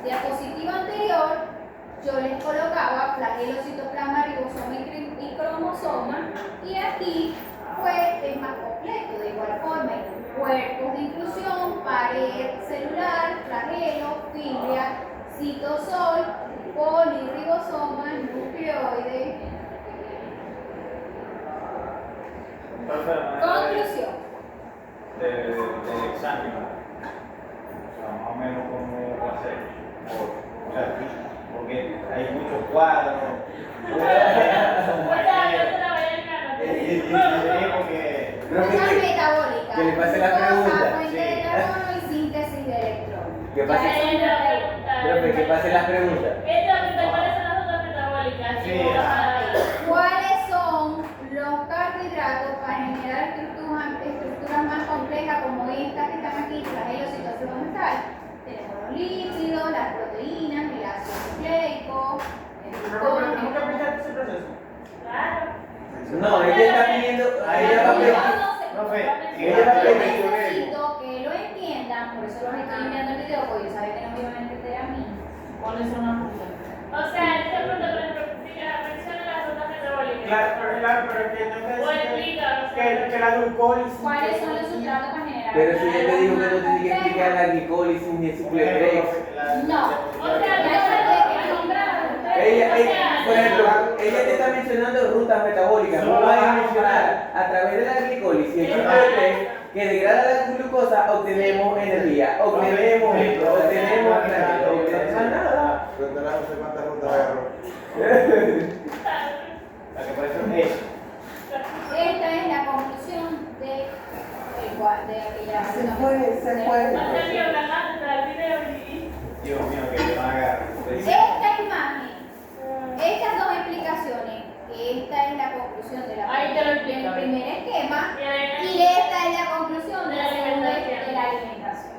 diapositiva anterior, yo les colocaba flagelo, citoplasma, ribosoma y cromosoma, y aquí pues es más completo. De igual forma, cuerpos de inclusión, pared celular, flagelo, fibria, citosol, polirribosoma, nucleoide. Conclusión. Del examen, o sea, más o menos cómo va a ser, o sea, porque hay muchos cuadros. Una metabólica. que le pase la glucosa, pregunta. fuente de carbono y síntesis de electrones. Que pase, profe, que pase las preguntas. ¿Cuáles son las rutas metabólicas? Sí, ¿Cuáles son los carbohidratos para generar estructuras más complejas como estas que están aquí, flagelo, citoplasma y tal? Tenemos los lípidos, las proteínas, el ácido nucleico, el glucógeno. ¿Nunca aplicaste ese proceso? Claro. No, ella está pidiendo, ella va a pedir. Profe, ella va a Yo pedir. necesito que lo entiendan, por eso los estoy enviando el video, porque yo sabía que no me iban a entender a mí. ¿Cuáles son las rutas? O sea, esta pregunta, por ejemplo, menciona las rutas metabólicas. claro, pero es que no te O dice explica, o sea, que la glucólisis. ¿Cuáles son los sustratos para generar? Pero si ella te dijo que no tiene que explicar la glicólisis ni el ciclo de Krebs. No. O sea, Ya sabes que nombraron. Por ejemplo, ella te está mencionando rutas metabólicas. No vas a mencionar a través de la glicólisis y el ciclo de Krebs que degrada la glucosa obtenemos energía, obtenemos esto, obtenemos aquello, obtenemos nada. Pregúntale a José cuántas rutas agarró. La que parece eso. Esta es la conclusión de aquella. Se fue. Antonio, hablar del video y... Dios mío, que te van a agarrar. Esta imagen, estas dos explicaciones, esta es la conclusión de Ahí te lo explico. del primer esquema Y y esta es la conclusión de la segunda de la alimentación.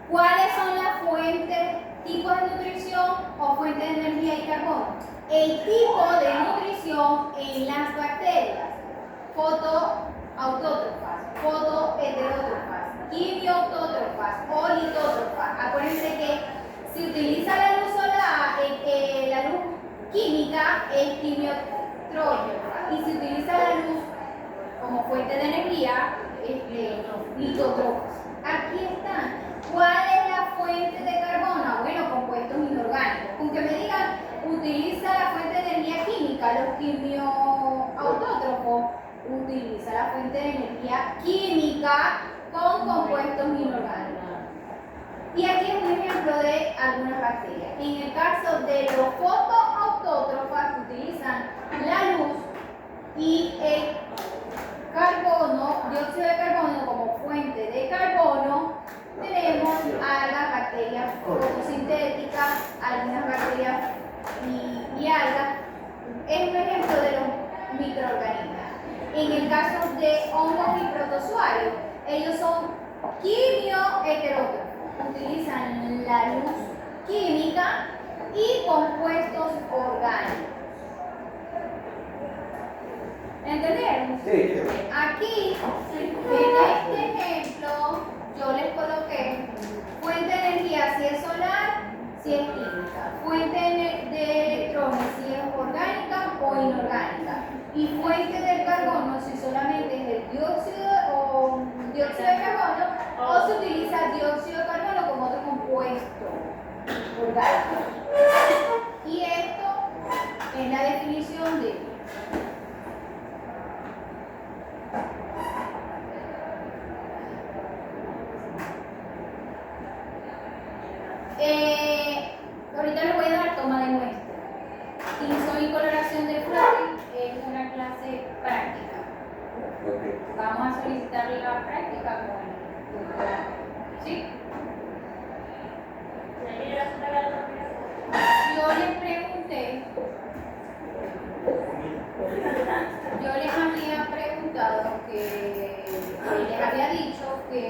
¿Cuáles son las fuentes, tipos de nutrición o fuentes de energía y carbono? El tipo de nutrición en las bacterias, fotoautótrofas, fotoheterótrofas, quimiautótrofas o litótrofas. Acuérdense que si utiliza la luz solar, la luz química es quimiotrófica, y si utiliza la luz como fuente de energía es litótrofas. Aquí están. ¿Cuál es la fuente de carbono? Bueno, compuestos inorgánicos. Con que me digan, utiliza la fuente de energía química, los quimioautótrofos, utiliza la fuente de energía química con compuestos inorgánicos. Y aquí es un ejemplo de algunas bacterias. En el caso de los fotoautótrofas, utilizan la luz y el carbono, dióxido de carbono como fuente de carbono. Tenemos a las bacterias fotosintéticas, algunas bacterias y algas. Es un ejemplo de los microorganismos. En el caso de hongos y protozoarios, ellos son quimioheterótrofos. Utilizan la luz química y compuestos orgánicos. ¿Entendieron? Sí. Aquí, en este ejemplo, yo les coloqué fuente de energía si es solar, si es química, fuente de electrones si es orgánica o inorgánica, y fuente del carbono si solamente es el dióxido de carbono o se utiliza dióxido de carbono como otro compuesto orgánico. Y esto es la definición de ahorita les voy a dar toma de muestra. Tinción y coloración de flores es una clase práctica. Okay. Vamos a solicitar la práctica con el doctorado. ¿Sí? Yo les pregunté, yo les había preguntado que, les había dicho que,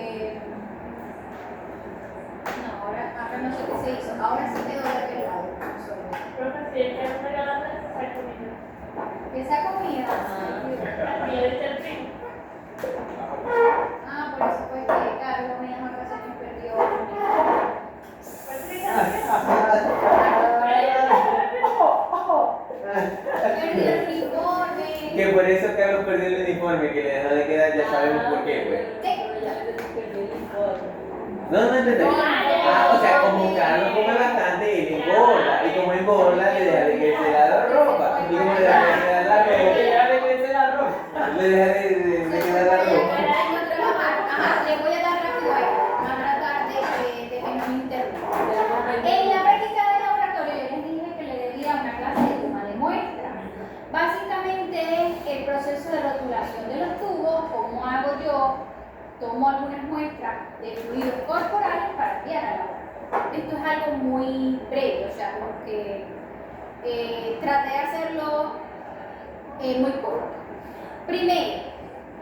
no, ahora no sé qué Ahora sí quedó de aquel lado. Profe, si el que no me gana esa comida. Esa comida. La comida de Chelsea. Ah, por eso fue que Carlos en las vacaciones perdió. Perdió el uniforme. Que por eso Carlos perdió el uniforme, que le dejó de quedar, ya sabemos por qué, pues. No, no entendí. Ah, o sea, como Carlos come bastante, él engorda. Y como engorda, le deja de crecer la ropa. Y como le deja de quedar la ropa, le deja de quedar la ropa. Ajá, le voy a dar rápido ahí. Vamos a tratar de que no me interrumpa. En la práctica de laboratorio yo les dije que le debía una clase de toma de muestra. Básicamente es el proceso de rotulación de los tubos, cómo hago yo, tomo algunas muestras de fluidos corporales para enviar al laboratorio. Esto es algo muy breve, o sea, como que traté de hacerlo muy corto. Primero,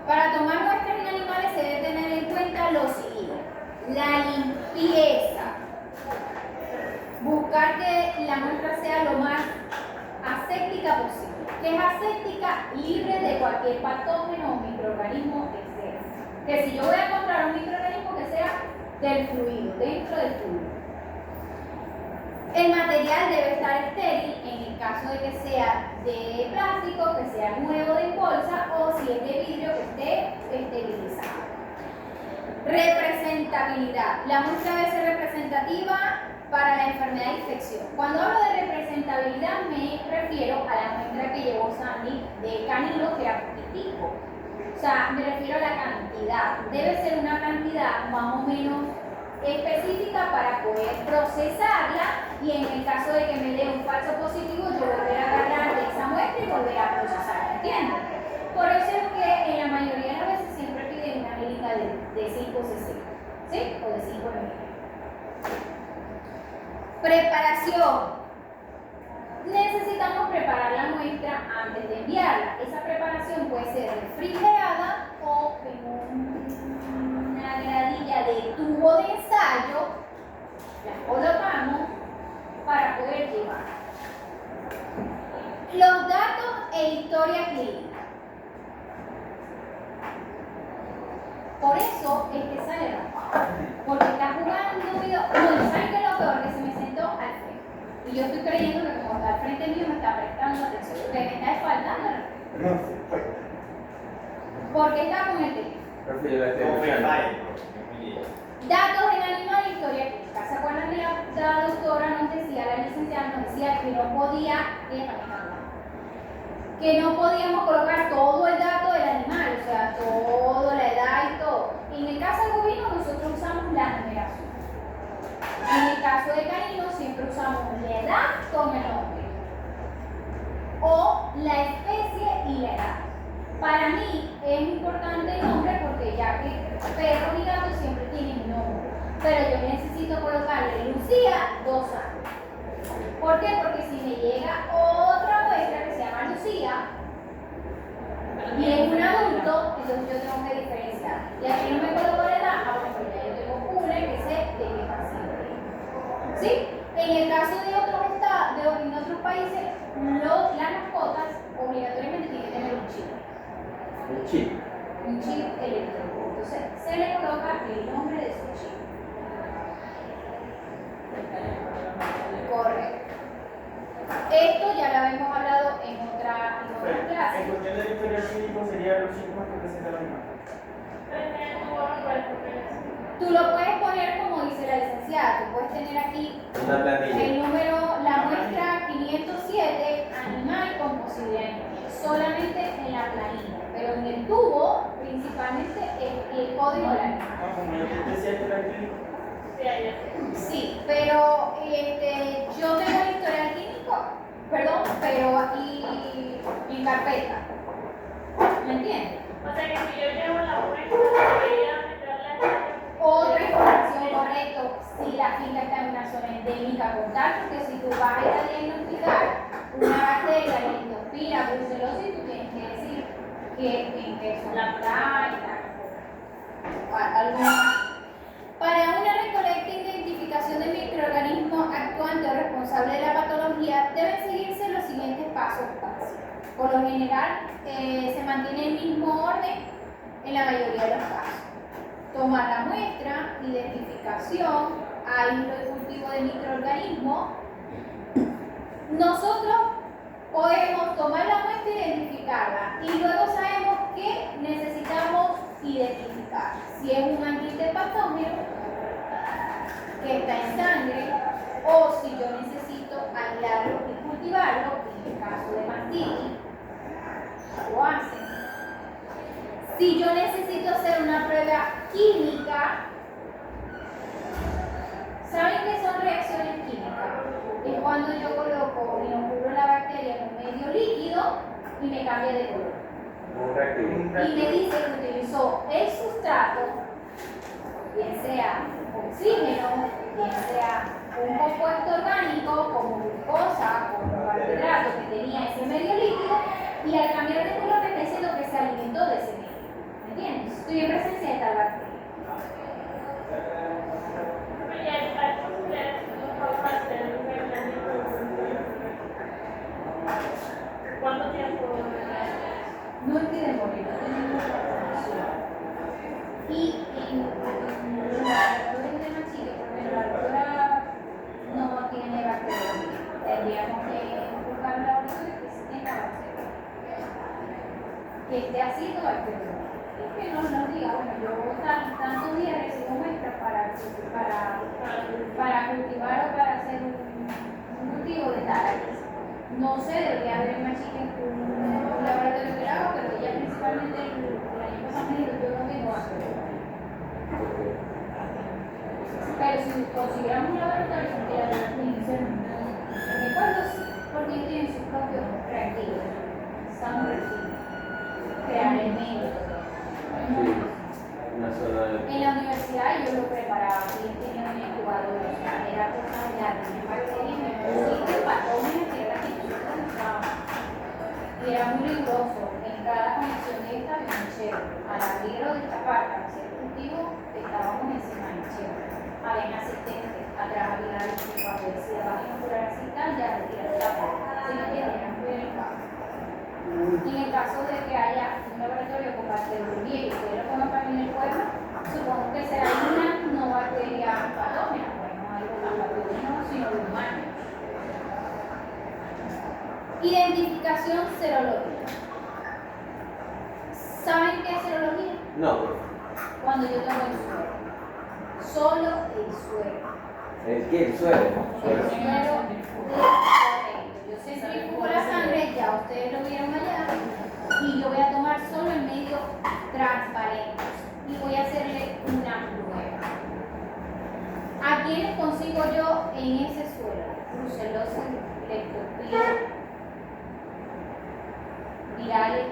para tomar muestras en animales se debe tener en cuenta lo siguiente: la limpieza. Buscar que la muestra sea lo más aséptica posible. Que es aséptica, libre de cualquier patógeno o microorganismo externo. Que si yo voy a encontrar un microorganismo que sea del fluido, dentro del fluido. El material debe estar estéril en el caso de que sea de plástico, que sea nuevo de bolsa, o si es de vidrio, que esté esterilizado. Representabilidad. La muestra debe ser representativa para la enfermedad de infección. Cuando hablo de representabilidad me refiero a la muestra que llevó Sandy de canino, que era poquitico. O sea, me refiero a la cantidad. Debe ser una cantidad más o menos específica para poder procesarla, y en el caso de que me dé un falso positivo, yo volver a agarrar de esa muestra y volver a procesarla, ¿entienden? Por eso es que en la mayoría de las veces siempre piden una jeringa de 5 cc, ¿sí? O de 5 ml. Preparación. Necesitamos preparar la muestra antes de enviarla. Esa preparación puede ser refrigerada o en una gradilla de tubo de ensayo. La colocamos para poder llevar. Los datos e historia clínica. Por eso es que sale rapado. Porque está jugando video. No, ¿saben qué es lo peor? Que se me sentó al frente. Y yo estoy creyendo que como está al frente mío me está prestando atención. Que me está faltando. Porque está con el teléfono. Profe, yo la estoy Como escuchando. Datos en animal e historia clínica. ¿Se acuerdan que la doctora nos decía, la licenciada nos decía que no podía, que no podíamos colocar todo el dato del animal, o sea, toda la edad y todo? En el caso de bovino nosotros usamos la numeración. En el caso de canino siempre usamos la edad con el nombre, o la especie y la edad. Para mí es importante el nombre porque ya que perros y gatos siempre tienen nombre, pero yo necesito colocarle Lucía 2 años. ¿Por qué? Porque si me llega otra muestra que se llama Lucía y es un adulto, entonces yo tengo que diferenciar. Y aquí no me coloco la edad, bueno, pues ya yo tengo una que sé de qué paciente. ¿Sí? En el caso de otros estados, en otros países, las mascotas obligatoriamente tienen que tener un chip. Un chip. Un chip electrónico. Entonces, se le coloca el nombre de su chip. Correcto. Esto ya lo habíamos hablado en otra clase. En cuestión del historial clínico sería los síntomas que presenta el animal. Tú lo puedes poner como dice la licenciada. Tú puedes tener aquí Una plantilla. el número, la muestra 507, animal con posibilidad de anemia. Solamente en la planilla. Pero en el tubo, principalmente, el código del animal. Ah, como yo te decía, historial clínico. Sí, pero yo tengo el historial clínico, perdón, pero aquí en carpeta. ¿Me entiendes? O sea que si yo llevo la muestra, debería meterla Otra información, correcto, si la finca está en una zona endémica, contar, porque si tú vas a ir a diagnosticar una bacteria, leptospira, brucelosis, tú tienes que decir en qué zona está y tal. Algo más. Para una recolecta e identificación de microorganismos Por lo general, se mantiene el mismo orden en la mayoría de los casos. Tomar la muestra, identificación, aíslo y cultivo de microorganismos. Nosotros podemos tomar la muestra e identificarla y luego sabemos que necesitamos identificar si es un agente patógeno que está en sangre o si yo necesito aislarlo y cultivarlo, en el caso de mastitis, lo hacen. Si yo necesito hacer una prueba química, ¿saben qué son reacciones químicas? Es cuando yo coloco, inoculo la bacteria en un medio líquido y me cambia de color. Un reactivo. Y me dice que utilizó el sustrato, bien sea oxígeno, bien sea un compuesto orgánico como glucosa, como carbohidratos que tenía ese medio líquido, y al cambiar de color me está diciendo que se alimentó de ese medio. ¿Me entiendes? Estoy en presencia de tal bacteria. Oye, hay posibilidades que tú puedas hacer un aislamiento de cultivo. ¿Cuánto tiempo dura eso? No es que demore, no tenemos la información. Y en los laboratorios de Machille, porque la doctora no tiene bacteriología, tendríamos que buscar un laboratorio que sí tenga bacteriología, que esté haciendo bacteriología. Y que nos diga, bueno, yo tantos días recibo muestras para cultivar o para hacer un cultivo de tal. No sé, debería haber en Machille un laboratorio que lo haga, pero ella principalmente el año pasado me dijo, yo no tengo bacteriología. Pero si consiguiéramos un laboratorio que la definición en el cual sí, porque ellos tienen sus propios reactivos, son reactivos, crear elementos. Sí. Una zona de... En la universidad yo lo preparaba, ellos tenían un incubador, o sea, era cosa de la bacterias en un sitio patógenos que era que nosotros usábamos. Y era muy riguroso, en cada conexión de esta había un chero. Al abrirlo de esta parte, al hacer el cultivo, estábamos encima del chero. Habían asistentes, atrás había alguien que cuando decía vas a inocular así tal, ya retirar esta parte. Si no entienden, muy delicado. Y en el caso de que haya un laboratorio con bacteriología y ustedes lo pongan para en el pueblo, supongo que será una no bacteria patógena, pues no algo tan patógeno, sino de humano. Identificación serológica. ¿Saben qué es serología? No. Cuando yo tomo el suero. Solo el suero. ¿El qué? El suelo. El suero correcto. Yo centrifugo la sangre, ya ustedes lo vieron allá, y yo voy a tomar solo el medio transparente y voy a hacerle una prueba. ¿A quiénes consigo yo en ese suelo? Brucelosis, leptospira, virales,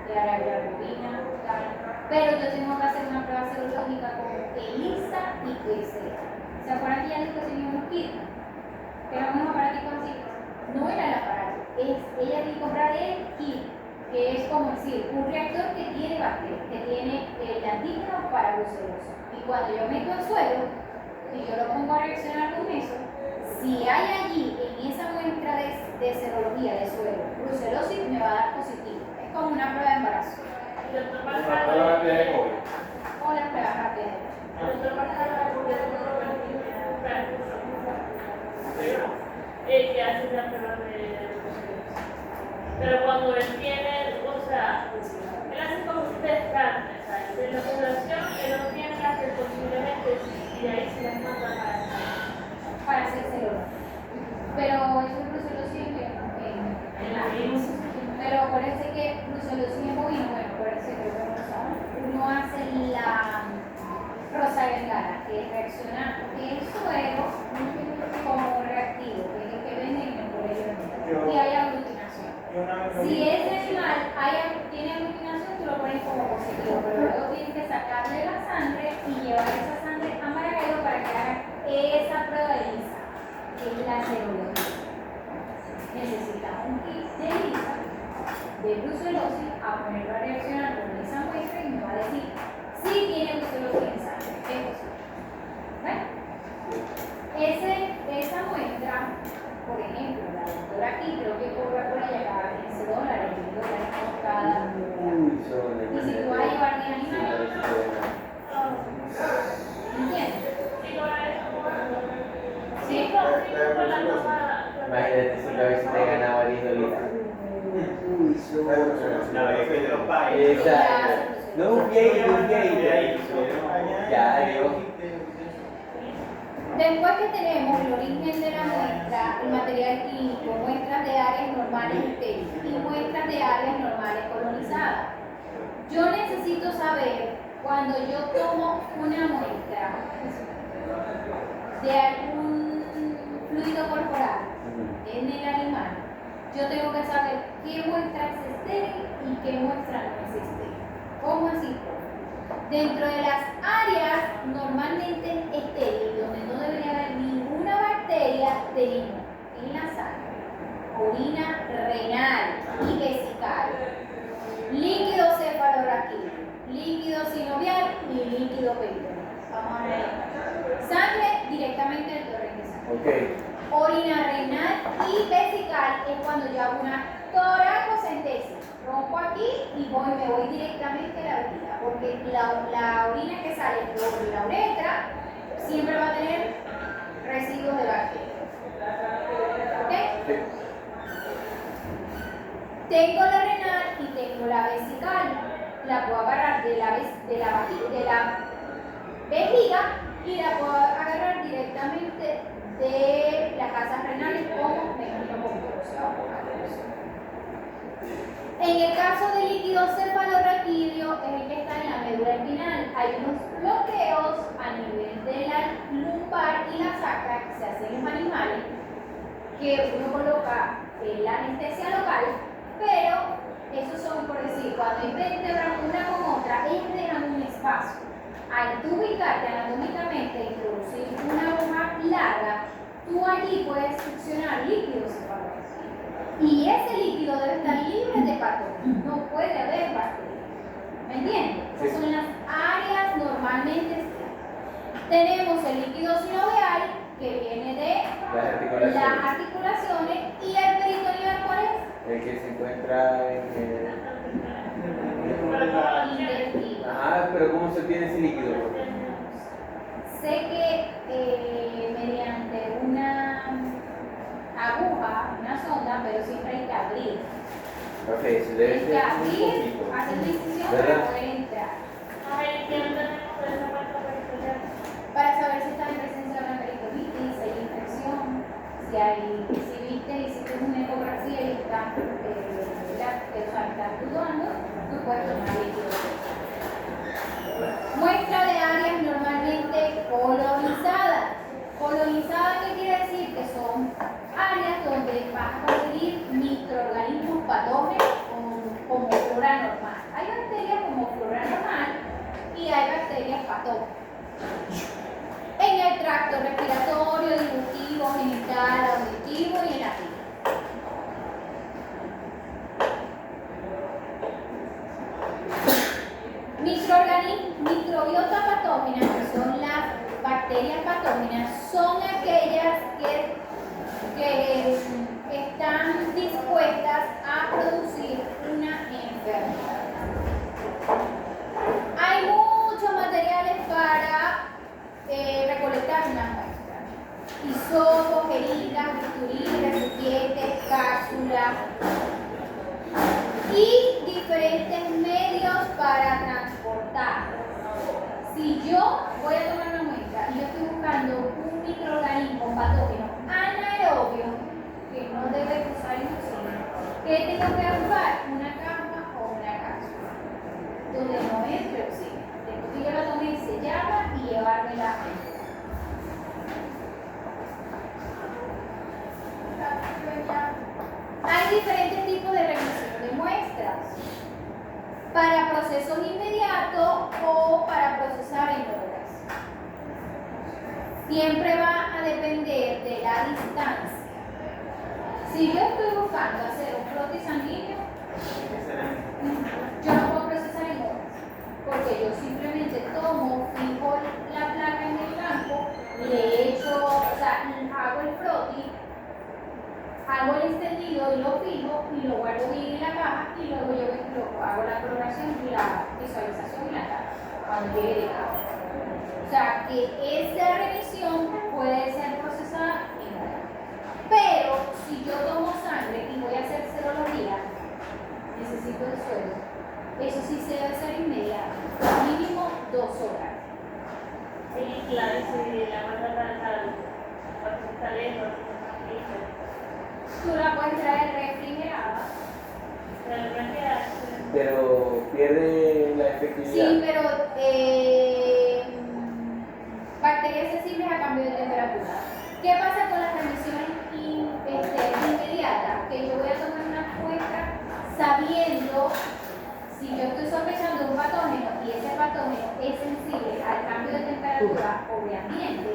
de arabiarubina, tal. Pero yo tengo que hacer una prueba serológica con ELISA y PCR. ¿Se acuerdan que ya les conseguimos unos kits? Que eran unos aparatos así. No era el aparato, ella tiene que comprar el kit, que es como decir, un reactor que tiene bacterias, que tiene el antígeno para brucelosis. Y cuando yo meto el suelo y yo lo pongo a reaccionar con eso, si hay allí en esa muestra de serología de suelo brucelosis, me va a dar positivo. Es como una prueba de embarazo. Y el doctor Una Marcano, prueba rápida de COVID. O la prueba rápida. el doctor Marcano acudió con un que hace una prueba de... Pero cuando él tiene, o sea, él hace como un descarte, ¿sabes? De la población, él no tiene las que posiblemente y de ahí se las manda Para hacer serología. Pero eso es brucelosis en la gente. Pero acuérdense que brucelosis en bovino, bueno, acuérdense que uno hace la rosa bengala, que reacciona el suero como reactivo, que es el que venden en el colegio. Y hay aglutinación. Si ese animal tiene aglutinación, tú lo pones como positivo, pero luego tienes que sacarle la sangre y llevar esa sangre a Maracaibo para que hagan esa prueba de ELISA, que es la serología. Necesitamos un kit de ELISA, de brucelosis, a ponerlo a reaccionar con esa muestra y me va a decir si tiene brucelosis en sangre. Es posible. ¿Ven? Esa muestra, por ejemplo, la doctora aquí creo que cobra por ella cada $15, $10, La vieja de los países. Exacto. No es un gay. Ya, Dios. Después que tenemos el origen de la muestra, el material clínico, muestras de áreas normales estériles y muestras de áreas normales colonizadas. Yo necesito saber, cuando yo tomo una muestra de algún fluido corporal en el animal, yo tengo que saber qué muestra es estéril y qué muestra no es estéril. ¿Cómo así? Dentro de las áreas normalmente estériles, donde no debería haber ninguna bacteria, tenemos en la sangre orina renal y vesical, líquido cefalorraquídeo, líquido sinovial y líquido peritoneal. Vamos a ver. Sangre directamente del torrente sanguíneo. Orina renal y vesical es cuando yo hago una toracocentesis. Rompo aquí y me voy directamente a la vejiga, porque la orina que sale por la uretra siempre va a tener residuos de bacterias. ¿Ok? Tengo la renal y tengo la vesical. La puedo agarrar de la vejiga y la puedo agarrar directamente de las casas renales como mecanismo convulsivo. En el caso del líquido cefalorraquídeo es el que está en la médula espinal. Hay unos bloqueos a nivel de la lumbar y la sacra que se hacen en los animales, que uno coloca la anestesia local, pero esos son, por decir, cuando hay vértebras una con otra, ellos dejan un espacio. Al tú ubicarte anatómicamente e introducir una aguja larga, tú allí puedes succionar líquido cefalorraquídeo. Y ese líquido debe estar libre de patógenos, no puede haber bacterias. ¿Me entiendes? Esas son las áreas normalmente estériles. Tenemos el líquido sinovial, que viene de las articulaciones, y el peritoneal, ¿cuál es? El que se encuentra en el... Intestino. Ajá, pero ¿cómo se obtiene ese líquido? Sé que mediante una aguja, una sonda, pero siempre hay que abrir. Ok, se debe Hay que ser un abrir, poquito. hacer una incisión ¿Verdad? para poder entrar. Ay, ¿qué no tenemos de esa muestra peritoneal? Para saber si está en presencia de una peritonitis, si hay infección, si viste, hiciste una ecografía y está dudando, tú puedes tomar líquido. Muestra de áreas normalmente colonizadas. Colonizadas, ¿qué quiere decir? Que son áreas donde vas a conseguir microorganismos patógenos como flora normal. Hay bacterias como flora normal y hay bacterias patógenas. En el tracto respiratorio, digestivo, genital, auditivo y en la piel. Microbiota patógena, que son las bacterias patógenas, son aquellas que están dispuestas a producir una enfermedad. Hay muchos materiales para recolectar una muestra: hisopos, jeringas, bisturí, recipientes, cápsulas y diferentes medios para transportar. Si yo voy a tomar una muestra y yo estoy buscando un microorganismo patógeno anaerobio que no debe cruzar el oxígeno, ¿qué tengo que buscar? Una caja o una cápsula donde no entre oxígeno. Entonces yo la tomé, sellarla y llevármela. Hay diferentes tipos de remisión de muestras: para procesos inmediatos o para procesar en horas. Siempre va a depender de la distancia. Si yo estoy buscando hacer un frote sanguíneo, yo no puedo procesar en horas, porque yo simplemente tomo, fijo la placa en el campo, le echo, hago el frote, hago el extendido y lo fijo y lo guardo bien en la caja, y luego yo hago la coloración y la visualización en la caja cuando llegue de caja. O sea que esa revisión puede ser procesada en horas. Pero si yo tomo sangre y voy a hacer serología, necesito Claro, si la vuelta está lejos, Tú la puedes traer refrigerada. Pero pierde la efectividad. Sí, pero bacterias sensibles a cambio de temperatura. ¿Qué pasa con las transmisiones inmediatas? Que yo voy a tomar una muestra sabiendo, si yo estoy sospechando un patógeno y ese patógeno es sensible al cambio de temperatura o de ambiente,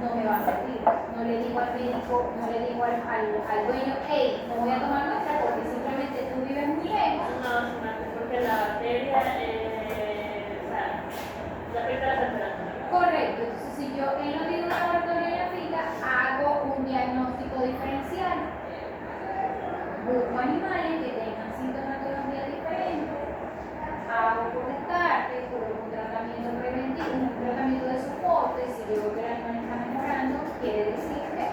no me va a servir. No le digo al médico, no le digo al dueño, hey, no voy a tomar muestra porque simplemente tú vives muy lejos. No, porque la bacteria se afecta la temperatura. Correcto, entonces si yo en lo de un laboratorio en la finca hago un diagnóstico diferencial, busco animales que tengan sintomatología diferente, hago por descarte, coloco un tratamiento preventivo, un tratamiento de soporte, si veo que el animal está mejorando, quiere decir que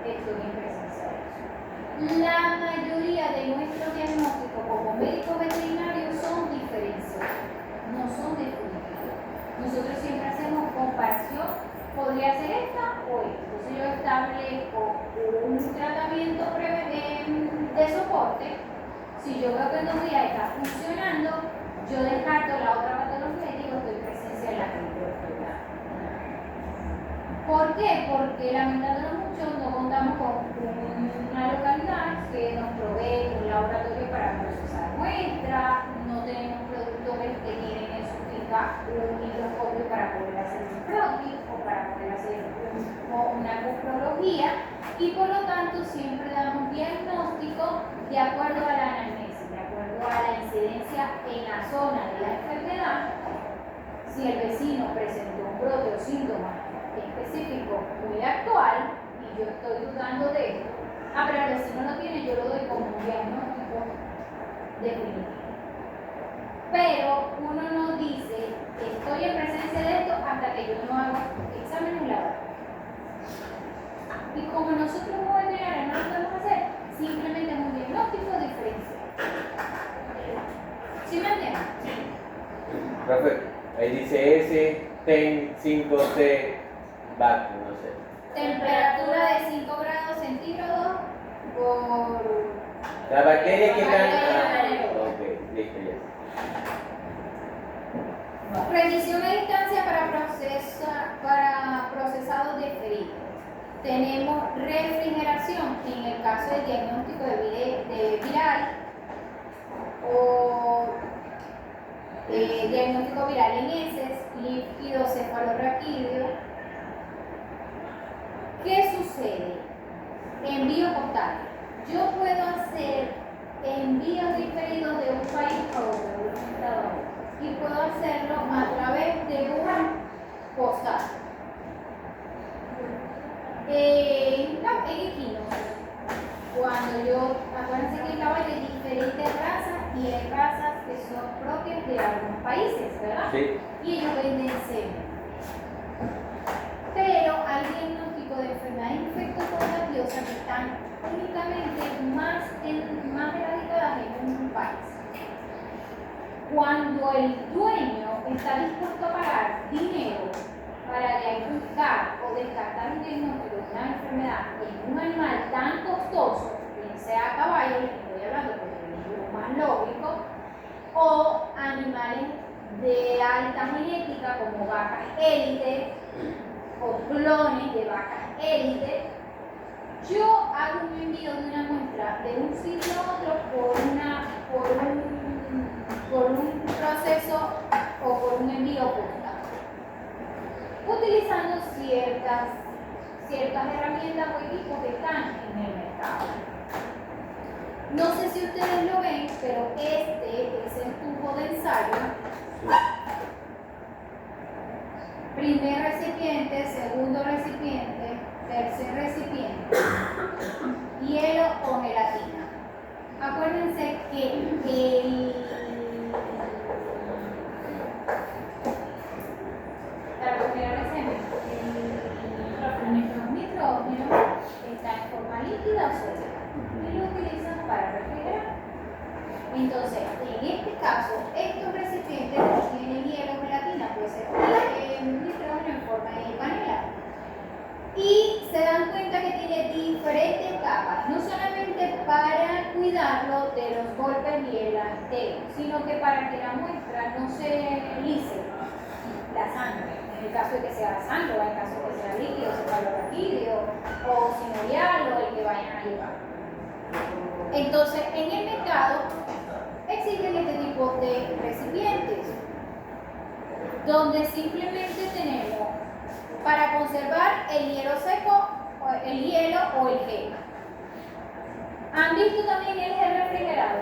estoy en presencia de eso. La mayoría de nuestros diagnósticos como médicos veterinarios son diferenciales, no son definitivos. Nosotros siempre hacemos comparación, podría ser esta o esta. Entonces yo establezco un tratamiento de soporte. Si yo veo que en 2 días está funcionando, yo descarto la otra patología y digo estoy en presencia de la criptoenfermedad. ¿Por qué? Porque lamentándolo mucho no contamos con una localidad que nos provee un laboratorio para procesar muestras, no tenemos productores que tienen en su finca un microscopio para poder hacer un croquis o para poder hacer una cuprología y por lo tanto siempre damos diagnóstico de acuerdo a la anamnesis, de acuerdo a la incidencia en la zona de la enfermedad. Si el vecino presentó un brote o síntoma específico muy actual y yo estoy dudando de esto, pero el vecino lo tiene, yo lo doy como un diagnóstico definitivo. Pero uno no dice, estoy en presencia de esto hasta que yo no haga examen en laboratorio. Y como nosotros como veterinarios no lo podemos hacer, simplemente es un diagnóstico diferencial. ¿Sí me entienden? Profe, ahí dice S, TEN, 5C, VAC, no sé. Temperatura de 5 grados centígrados por... La bacteria que están... Bacteria. Ok, listo ya. Revisión a distancia para procesados de frío. Tenemos refrigeración en el caso del diagnóstico de viral o diagnóstico viral en heces, líquido cefalorraquídeo. ¿Qué sucede? Envío postal. Yo puedo hacer envíos diferidos de un país a otro, de un estado a otro, y puedo hacerlo a través de un postal. En equinos, cuando acuérdense que el caballo hay diferentes razas y hay razas que son propias de algunos países, ¿verdad? Sí. Y ellos venden semen. Pero hay diagnóstico de enfermedades infectocontagiosas que están únicamente más erradicadas en un país. Cuando el dueño está dispuesto a pagar dinero para diagnosticar o descartar un diagnóstico de una enfermedad en un animal tan costoso, bien sea caballo, les estoy hablando porque es lo más lógico, o animales de alta genética como vacas élite o clones de vacas élite, yo hago un envío de una muestra de un sitio a otro por un proceso o por un envío postal, utilizando ciertas herramientas o equipos que están en el mercado. No sé si ustedes lo ven, pero este es el tubo de ensayo. Primer recipiente, segundo recipiente, tercer recipiente, hielo o gelatina. Acuérdense que para congelar el semen, el nitrógeno está en forma líquida o sólida y lo utilizan para refrigerar. Entonces, en este caso, estos recipientes no tienen hielo o gelatina, puede ser nitrógeno en forma de panela. Y se dan cuenta que tiene diferentes capas, no solamente para cuidarlo de los golpes y el anteo, sino que para que la muestra no se lise la sangre, en el caso de que sea sangre, o en el caso de que sea líquido, cefalorraquídeo, o sinovial, o el que vayan a llevar. Entonces, en el mercado existen este tipo de recipientes, donde simplemente tenemos para conservar el hielo seco, el hielo o el gel. ¿Han visto también el gel refrigerado?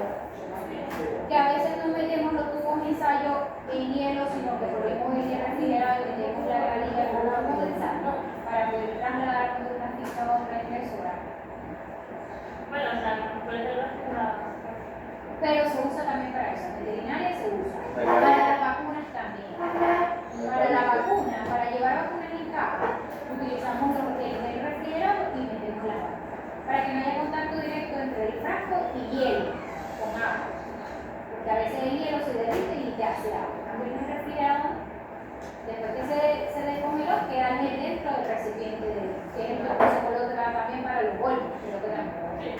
Que a veces no metemos los tubos de ensayo en hielo, sino que ponemos el gel refrigerado y metemos la granilla con agua de ensayo para poder trasladar de una ficha a otra impresora. Bueno, o sea, puede ser refrigerado. Pero se usa también para eso, en veterinaria se usa. Para las vacunas también. Para la vacuna, para llevar vacunas en caja, utilizamos el gel refrigerado y metemos la vacuna. Para que no haya contacto directo entre el frasco y hielo con agua. Porque a veces el hielo se derrite y ya se agua. También el refrigerado, después que se descongeló, queda el gel dentro del recipiente de que es lo que se coloca también para los golpes, que lo que también.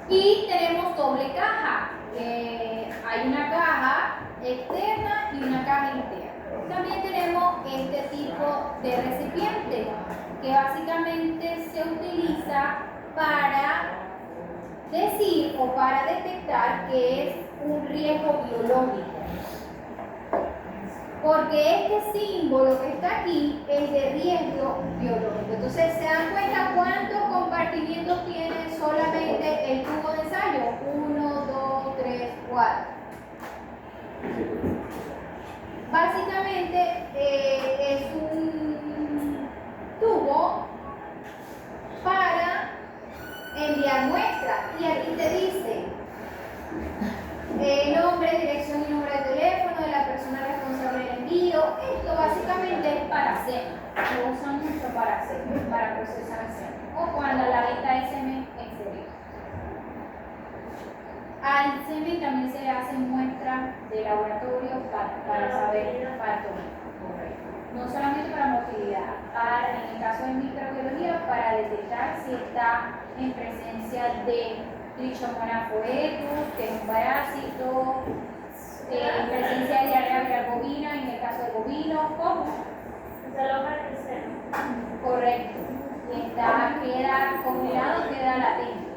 Y tenemos doble caja. Hay una caja externa y una caja interna. También tenemos este tipo de recipiente que básicamente se utiliza para decir o para detectar que es un riesgo biológico. Porque este símbolo que está aquí es de riesgo biológico. Entonces, ¿se dan cuenta cuántos compartimientos tiene solamente el tubo de ensayo? 1, 2, 3, 4. Básicamente es un tubo para enviar muestras. Y aquí te dice nombre, dirección y número de teléfono de la persona responsable del envío. Esto básicamente es para hacer. Lo usan mucho para hacer, para procesar semen. O cuando la venta es semen exterior. Al semen también se le hacen muestras de laboratorio para saber patología. No solamente para motilidad, en el caso de microbiología, para detectar si está en presencia de Trichomonas boetus, que es un parásito, en presencia de diarrea viral bovina, en el caso de bovinos, ¿cómo? Se lo parecen. Correcto. Queda congelado, queda latente.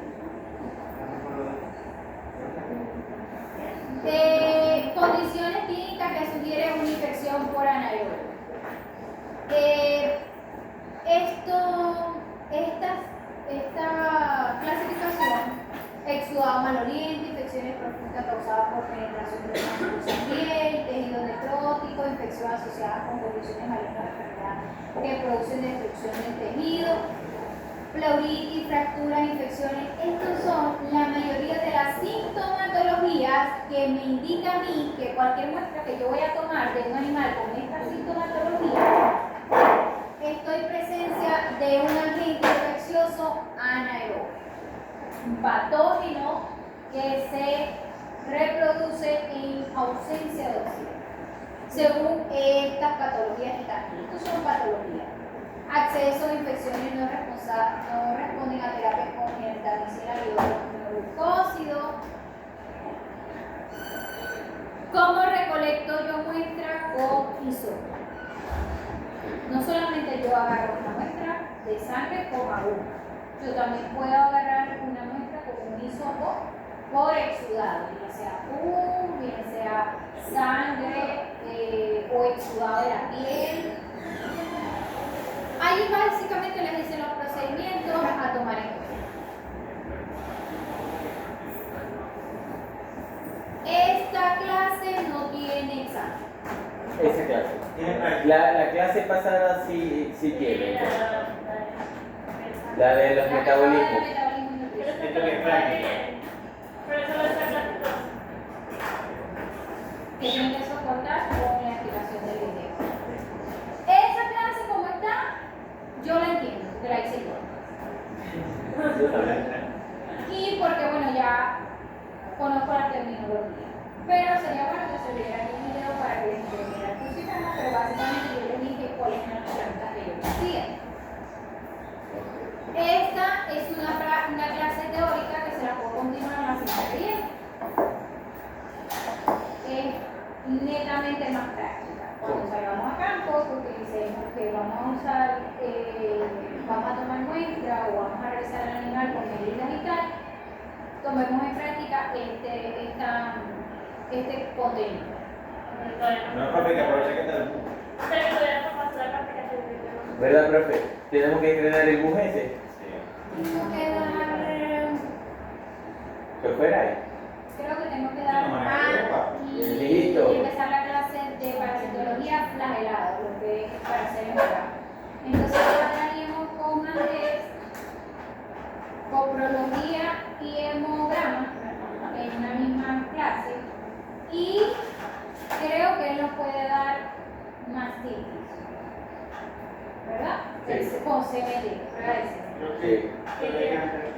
Condiciones clínicas que sugieren una infección por anaeróbico. Esta clasificación, exudado maloliente, infecciones profundas causadas por penetración de una piel, tejido necrótico, infecciones asociadas con condiciones malignas de enfermedad que producen destrucción del tejido, pleuritis, fracturas, infecciones. Estos son la mayoría de las sintomatologías que me indica a mí que cualquier muestra que yo voy a tomar de un animal con esta sintomatología, estoy en presencia de un agente infeccioso anaeróbico, un patógeno que se reproduce en ausencia de oxígeno. Según estas patologías que están aquí, estas son patologías. Acceso a infecciones no responden a terapia con gentamicina y glucósido. ¿Cómo recolecto yo muestra con hisopo? No solamente yo agarro una muestra de sangre con agua, yo también puedo agarrar una muestra con un hisopo por exudado, bien sea pus, bien sea sangre o exudado de la piel. Ahí básicamente les dicen los procedimientos a tomar en cuenta. Esta clase no tiene examen. Esa clase. La clase pasada sí tiene. La de los metabolismos. Esto que es práctico. Pero eso lo está clasificado. Que tienen que soportar con la explicación del video. Esa clase como está, yo la entiendo, que la hice yo. Y porque bueno, ya conozco la terminología. Pero sería bueno que se viera aquí un video para que les entendiera el sistema, pero básicamente yo les dije cuáles eran las preguntas que yo hacía. Esta es una clase teórica que se la puedo continuar la semana que viene. Es netamente más práctica. Cuando salgamos a campo, que utilicemos que vamos a usar, vamos a tomar muestra o vamos a revisar el animal con medidas y tal, tomemos en práctica este contenido. No, profe, que aproveche que está el bus. Pero que todavía no pasó la práctica que ¿Verdad, profe? Tenemos que estrenar el bus ese. Sí. Tengo que dar, ¿Qué fuera ahí? creo que tengo que dar, y Listo. empezar la clase de parasitología flagelada, lo que es para hacer hemograma. Entonces trabajaríamos con Andrés, coprología y hemograma en una misma clase, y creo que él nos puede dar mastitis, ¿verdad? Sí. Con CBD, ¿verdad? Creo Sí. que le quedan tres.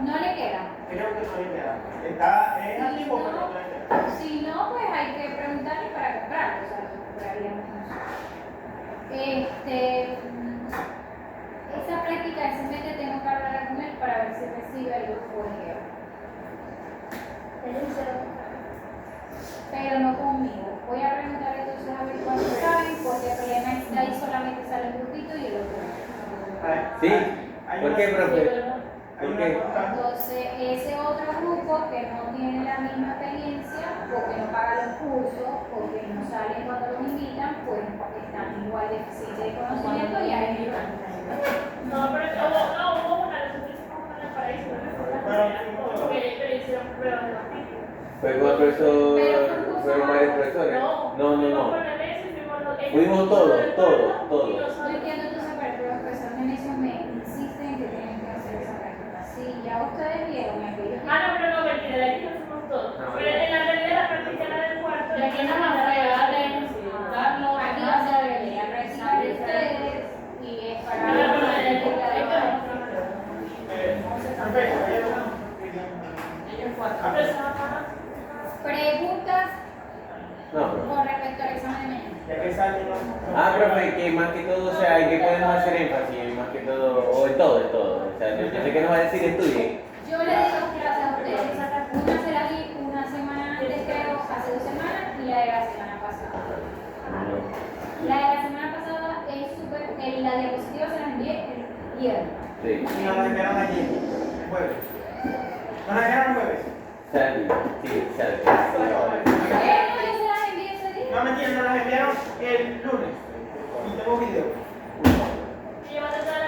No le queda. Creo que todavía queda. Está en el tiempo, pero todavía queda. Si no, pues hay que preguntarle para comprarlo, o sea, lo compraríamos nosotros. Esa práctica, simplemente tengo que hablar con él para ver si recibe algo por ejemplo. Pero no conmigo. Voy a preguntar entonces a ver cuánto saben, porque el problema es que ahí solamente sale un grupito y el otro no. ¿Sí? ¿Por qué, profe? Hay ¿Por una qué? Entonces, ese otro grupo que no tiene la misma experiencia, porque no paga los cursos, porque no salen cuando los invitan, pues están igual déficit de conocimiento y ahí No, pero hubo una de nosotros hicimos una en el paraíso, ¿no? Que le hicieron pruebas de mastitis. Fue con el profesor. Fueron varios profesores. No. Fuimos todos. no entiendo entonces para que los profesores en eso me insisten que tienen que hacer esa práctica. Sí, ya ustedes vieron aquello. Ah, no, pero no, mentira, de aquí lo hacemos todo. Pero en la realidad la práctica era del cuarto. De aquí nada más regalarle, darlo, Aquí va a ser la práctica de ustedes y es para Ah, no, la no, no, práctica de no, ellos cuatro. Preguntas No, profe. con respecto al examen de mañana. Ya que sale, ¿no? Profe, que más que todo, o sea, ¿en qué podemos hacer énfasis? Más que todo, o en todo, en todo. O sea, yo sé que nos va a decir estudien. Yo le di 2 clases a ustedes. Una se la di una semana antes, creo, hace 2 semanas, y la de la semana pasada. La de la semana pasada es súper. La diapositiva se la envié el viernes. Sí. Y nos la enviaron ayer, el jueves. ¿Nos la enviaron el jueves? Salvi. Sí, Salvi. No, yo se las envié ese día. No, mentira, nos las enviaron el lunes. Y tengo video. Llévate toda la